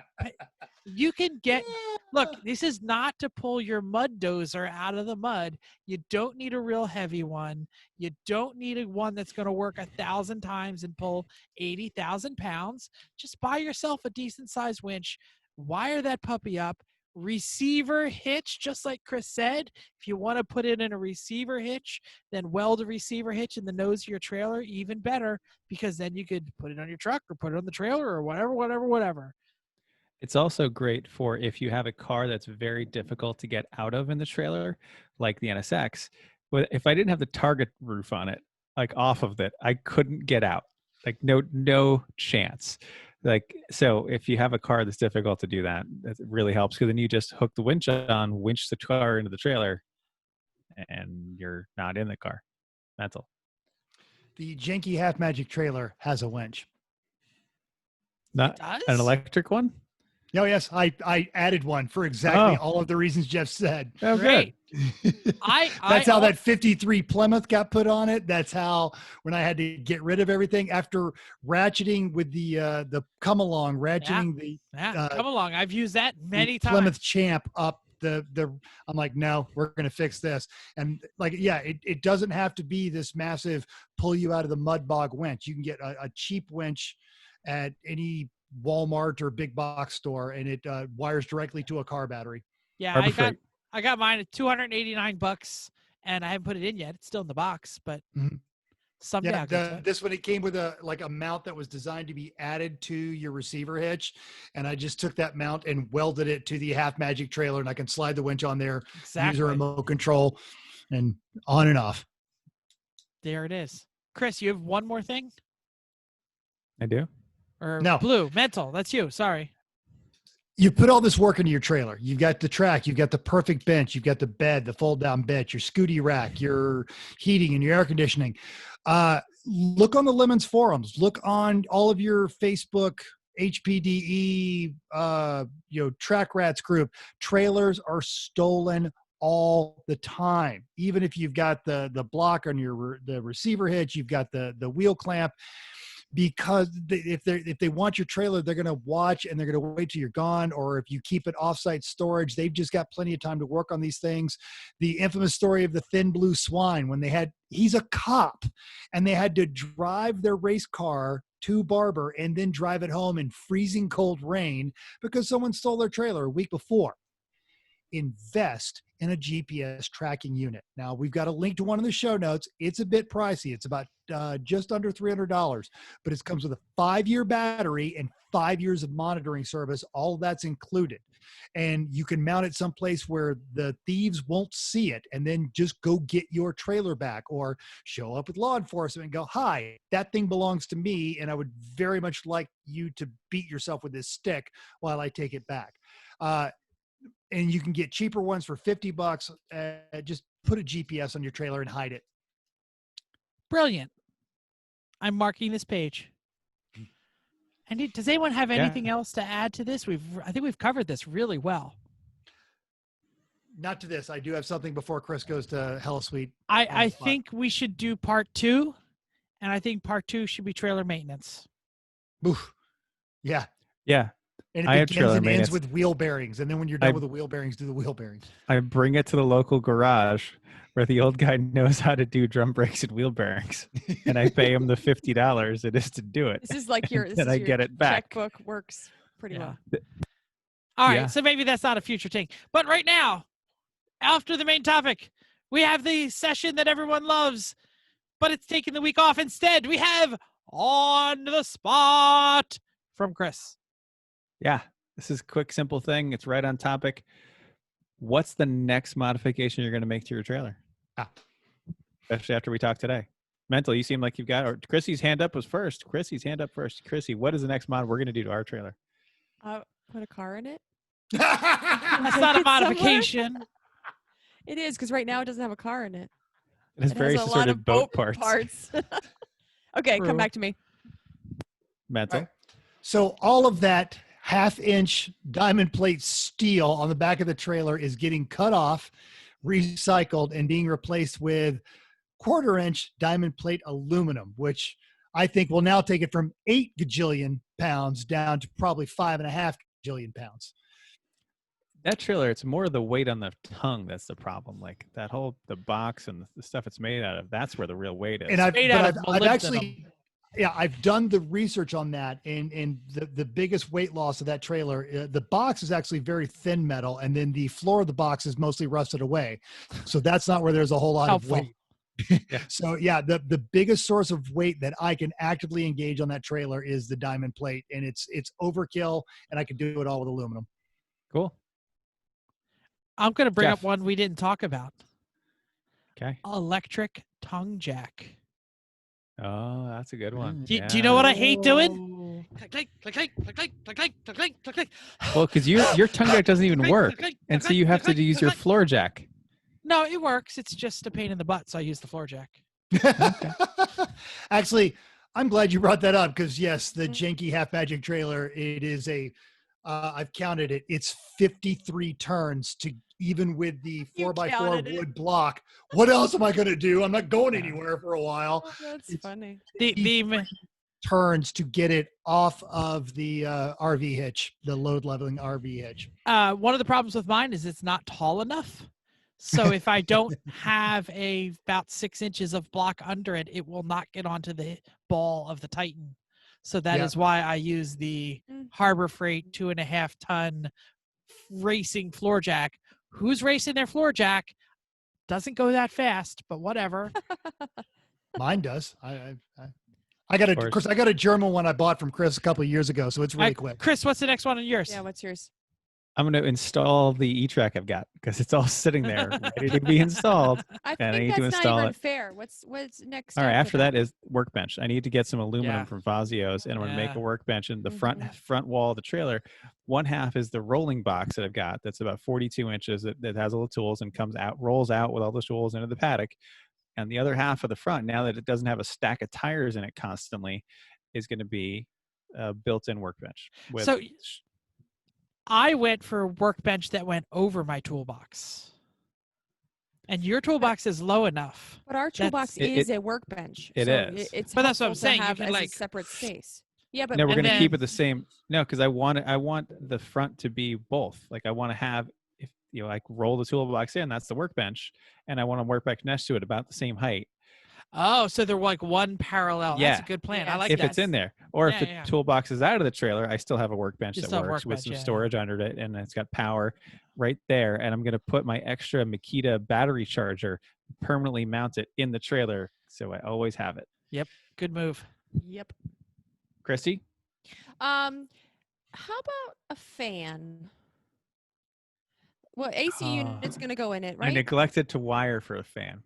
You can get, look, this is not to pull your mud dozer out of the mud. You don't need a real heavy one. You don't need a one that's going to work 1,000 times and pull 80,000 pounds. Just buy yourself a decent sized winch, wire that puppy up, receiver hitch, just like Chris said. If you want to put it in a receiver hitch, then weld a receiver hitch in the nose of your trailer, even better, because then you could put it on your truck or put it on the trailer or whatever. It's also great for if you have a car that's very difficult to get out of in the trailer, like the NSX. But if I didn't have the target roof on it, like off of it, I couldn't get out. Like no chance. Like, so if you have a car that's difficult to do that, it really helps, because then you just hook the winch on, winch the car into the trailer, and you're not in the car. Mental. The janky Half Magic trailer has a winch. Not an electric one? Oh, yes. I added one for exactly all of the reasons Jeff said. Oh, Great. That's how that 53 Plymouth got put on it. That's how, when I had to get rid of everything after ratcheting with the come along, ratcheting come along. I've used that many times. Plymouth Champ up the I'm like, no, we're going to fix this. And like, yeah, it doesn't have to be this massive pull you out of the mud bog winch. You can get a cheap winch at any Walmart or big box store, and it wires directly to a car battery. Yeah, I got mine at $289, and I haven't put it in yet. It's still in the box, but someday I'll get to it. This one, it came with a mount that was designed to be added to your receiver hitch, and I just took that mount and welded it to the Half Magic trailer, and I can slide the winch on there, use a remote control, and on and off. There it is. Chris, you have one more thing? I do. Or no. Blue, mental. That's you. Sorry. You put all this work into your trailer. You've got the track, you've got the perfect bench, you've got the bed, the fold down bed, your scooty rack, your heating and your air conditioning. Look on the Lemons forums, look on all of your Facebook, HPDE, Track Rats group. Trailers are stolen all the time. Even if you've got the block on the receiver hitch, you've got the wheel clamp. Because if they want your trailer, they're going to watch and they're going to wait till you're gone. Or if you keep it offsite storage, they've just got plenty of time to work on these things. The infamous story of the thin blue swine, when he's a cop, and they had to drive their race car to Barber and then drive it home in freezing cold rain because someone stole their trailer a week before. Invest in a GPS tracking unit. Now, we've got a link to one in the show notes. It's a bit pricey. It's about just under $300, but it comes with a 5-year battery and 5 years of monitoring service. All of that's included. And you can mount it someplace where the thieves won't see it, and then just go get your trailer back, or show up with law enforcement and go, hi, that thing belongs to me, and I would very much like you to beat yourself with this stick while I take it back. And you can get cheaper ones for $50. Just put a GPS on your trailer and hide it. Brilliant. I'm marking this page. And does anyone have anything else to add to this? I think we've covered this really well. Not to this. I do have something before Chris goes to Hella Suite. I think we should do part 2, and I think part 2 should be trailer maintenance. Oof. Yeah. Yeah. And it begins and ends with wheel bearings. And then when you're done with the wheel bearings, do the wheel bearings. I bring it to the local garage where the old guy knows how to do drum brakes and wheel bearings. And I pay him the $50 it is to do it. This is like your, get it back. Checkbook works pretty well. All right. So maybe that's not a future thing. But right now, after the main topic, we have the session that everyone loves, but it's taking the week off. Instead, we have On the Spot from Chris. Yeah, this is a quick, simple thing. It's right on topic. What's the next modification you're going to make to your trailer? Especially after we talked today. Mental, you seem like you've got, or Chrissy's hand up was first. Chrissy's hand up first. Chrissy, what is the next mod we're going to do to our trailer? Put a car in it. That's not a modification. It is, because right now it doesn't have a car in it. It has very assorted boat parts. Okay, True. come back to me. Mental. Right. So all of that half-inch diamond plate steel on the back of the trailer is getting cut off, recycled, and being replaced with quarter-inch diamond plate aluminum, which I think will now take it from 8 gajillion pounds down to probably 5.5 gajillion pounds. That trailer, it's more the weight on the tongue that's the problem. Like that whole the box and the stuff it's made out of, that's where the real weight is. And Made out of I've actually, molybdenum. yeah, I've done the research on that, and the biggest weight loss of that trailer, the box is actually very thin metal, and then the floor of the box is mostly rusted away, so that's not where there's a whole lot Helpful. of weight. Yeah. So yeah, the biggest source of weight that I can actively engage on that trailer is the diamond plate, and it's overkill, and I can do it all with aluminum. Cool. I'm going to bring Jeff. up one we didn't talk about. Okay. Electric tongue jack. Oh, that's a good one. Do you know what I hate doing? Oh. Click, click, click, click, click, click, click, click, click, click, click. Well, because your tongue jack doesn't even Click, work, click, click, and so click, you have click, to use your click. floor jack. No, it works. It's just a pain in the butt, so I use the floor jack. Actually, I'm glad you brought that up, because yes, the Mhm. janky half magic trailer, it is I've counted it. It's 53 turns to even with the You 4x4 counted it. wood block. What else am I going to do? I'm not going Yeah. anywhere for a while. Oh, that's It's- funny. The Turns to get it off of the RV hitch, the load leveling RV hitch. one of the problems with mine is it's not tall enough. So if I don't have about 6 inches of block under it, it will not get onto the ball of the Titan. So that is Yeah. why I use the Mm. Harbor Freight 2.5 ton racing floor jack. Who's racing their floor jack? Doesn't go that fast, but whatever. Mine does. I got Of of course, I got a German one I bought from Chris a couple of years ago, so it's really quick. Chris, what's the next one on yours? Yeah, what's yours? I'm going to install the E-Track I've got because it's all sitting there ready to be installed. I And I think need to that's install not even it. fair. What's next? All right, after that is workbench. I need to get some aluminum Yeah. from Fazio's, and I'm going to make Yeah. a workbench. And the Mhm. front wall of the trailer, one half is the rolling box that I've got. That's about 42 inches. That has all the tools and rolls out with all the tools into the paddock. And the other half of the front, now that it doesn't have a stack of tires in it constantly, is going to be a built-in workbench. With, So I went for a workbench that went over my toolbox. And your toolbox is low enough. But our toolbox it- is a workbench. it so is. It's But that's what I'm helpful to saying, you have can, as like- a separate space. Yeah, but no, we're and going to then- keep it the same. No, because I want the front to be both. Like I want to have, if like roll the toolbox in, that's the workbench, and I want a workbench next to it about the same height. Oh, so they're like one parallel. That's Yeah. a good plan. I Yes. like If that. it's in there, or if Yeah, the yeah. toolbox is out of the trailer, I still have a workbench You that still have a works with workbench, some yeah, yeah. storage under it, and it's got power right there. And I'm going to put my extra Makita battery charger, permanently mount it in the trailer, so I always have it. Good move. Yep. Christy, How about a fan? Well, AC unit's going to go in it, I right? neglected to wire for a fan.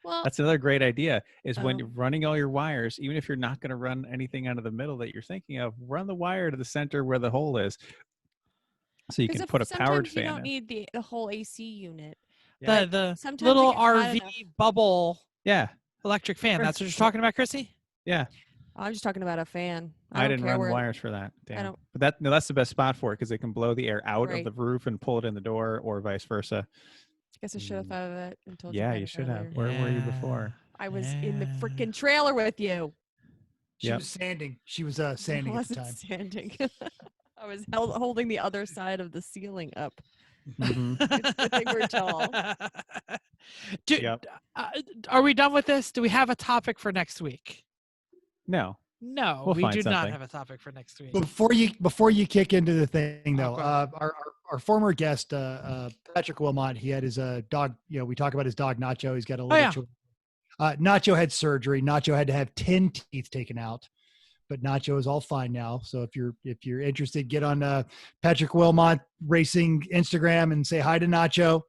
Well, That's another great idea. Is when Oh. you're running all your wires, even if you're not going to run anything out of the middle that you're thinking of, run the wire to the center where the hole is, so you 'cause can if put a powered sometimes you fan don't in. need the whole AC unit. Yeah. The Sometimes little it gets hot RV enough. bubble Yeah, electric fan. Sure. That's what you're talking about, Chrissy? yeah. I'm just talking about a fan. I don't didn't care run where. wires for that. Damn. don't- But that's the best spot for it because it can blow the air out Right. of the roof and pull it in the door, or vice versa. Guess I should have thought of that and told Yeah, you. you about it should have. earlier. Where were you before? I was in the Yeah. freaking trailer with you. She Yep. was sanding. She was sanding I at the wasn't time. standing. I was holding the other side of the ceiling up. Mhm. It's a good thing we're tall. Yep. Are we done with this? Do we have a topic for next week? No. No, We'll we find do not something. have a topic for next week. Before you kick into the thing though, go ahead. our former guest Patrick Wilmot, he had his dog. We talk about his dog Nacho. He's got a Oh, little. yeah. Nacho had surgery. Nacho had to have 10 teeth taken out, but Nacho is all fine now. So if you're interested, get on Patrick Wilmot Racing Instagram and say hi to Nacho.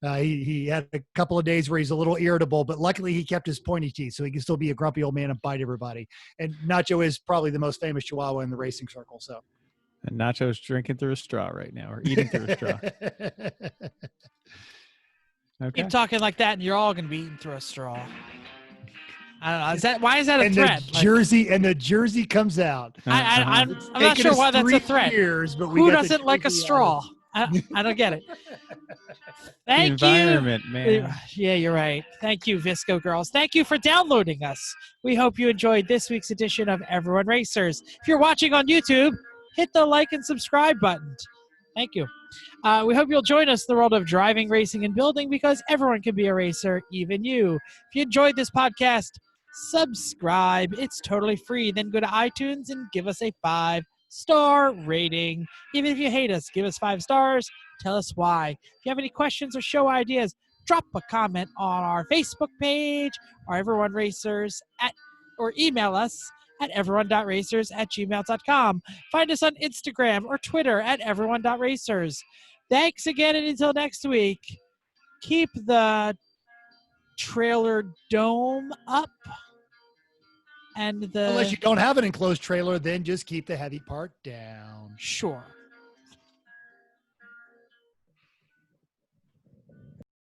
He had a couple of days where he's a little irritable, but luckily he kept his pointy teeth, so he can still be a grumpy old man and bite everybody. And Nacho is probably the most famous Chihuahua in the racing circle. So And Nacho's drinking through a straw right now, or eating through a straw. Okay. Keep talking like that, and you're all going to be eating through a straw. I don't know. Why is that a And threat? the jersey comes out. I'm It's not taken sure us why that's a 3 threat. years, but we Who got the doesn't like a jersey straw? out. I don't get it. The Thank environment, you. man. Yeah, you're right. Thank you, Visco girls. Thank you for downloading us. We hope you enjoyed this week's edition of Everyone Racers. If you're watching on YouTube, hit the like and subscribe button. Thank you. We hope you'll join us in the world of driving, racing, and building because everyone can be a racer, even you. If you enjoyed this podcast, subscribe. It's totally free. Then go to iTunes and give us a 5-star rating. Even if you hate us, give us 5 stars. Tell us why. If you have any questions or show ideas, drop a comment on our Facebook page or Everyone Racers or email us at everyone.racers@gmail.com. Find us on Instagram or Twitter at everyone.racers. Thanks again, and until next week, keep the trailer dome up and Unless you don't have an enclosed trailer, then just keep the heavy part down. Sure.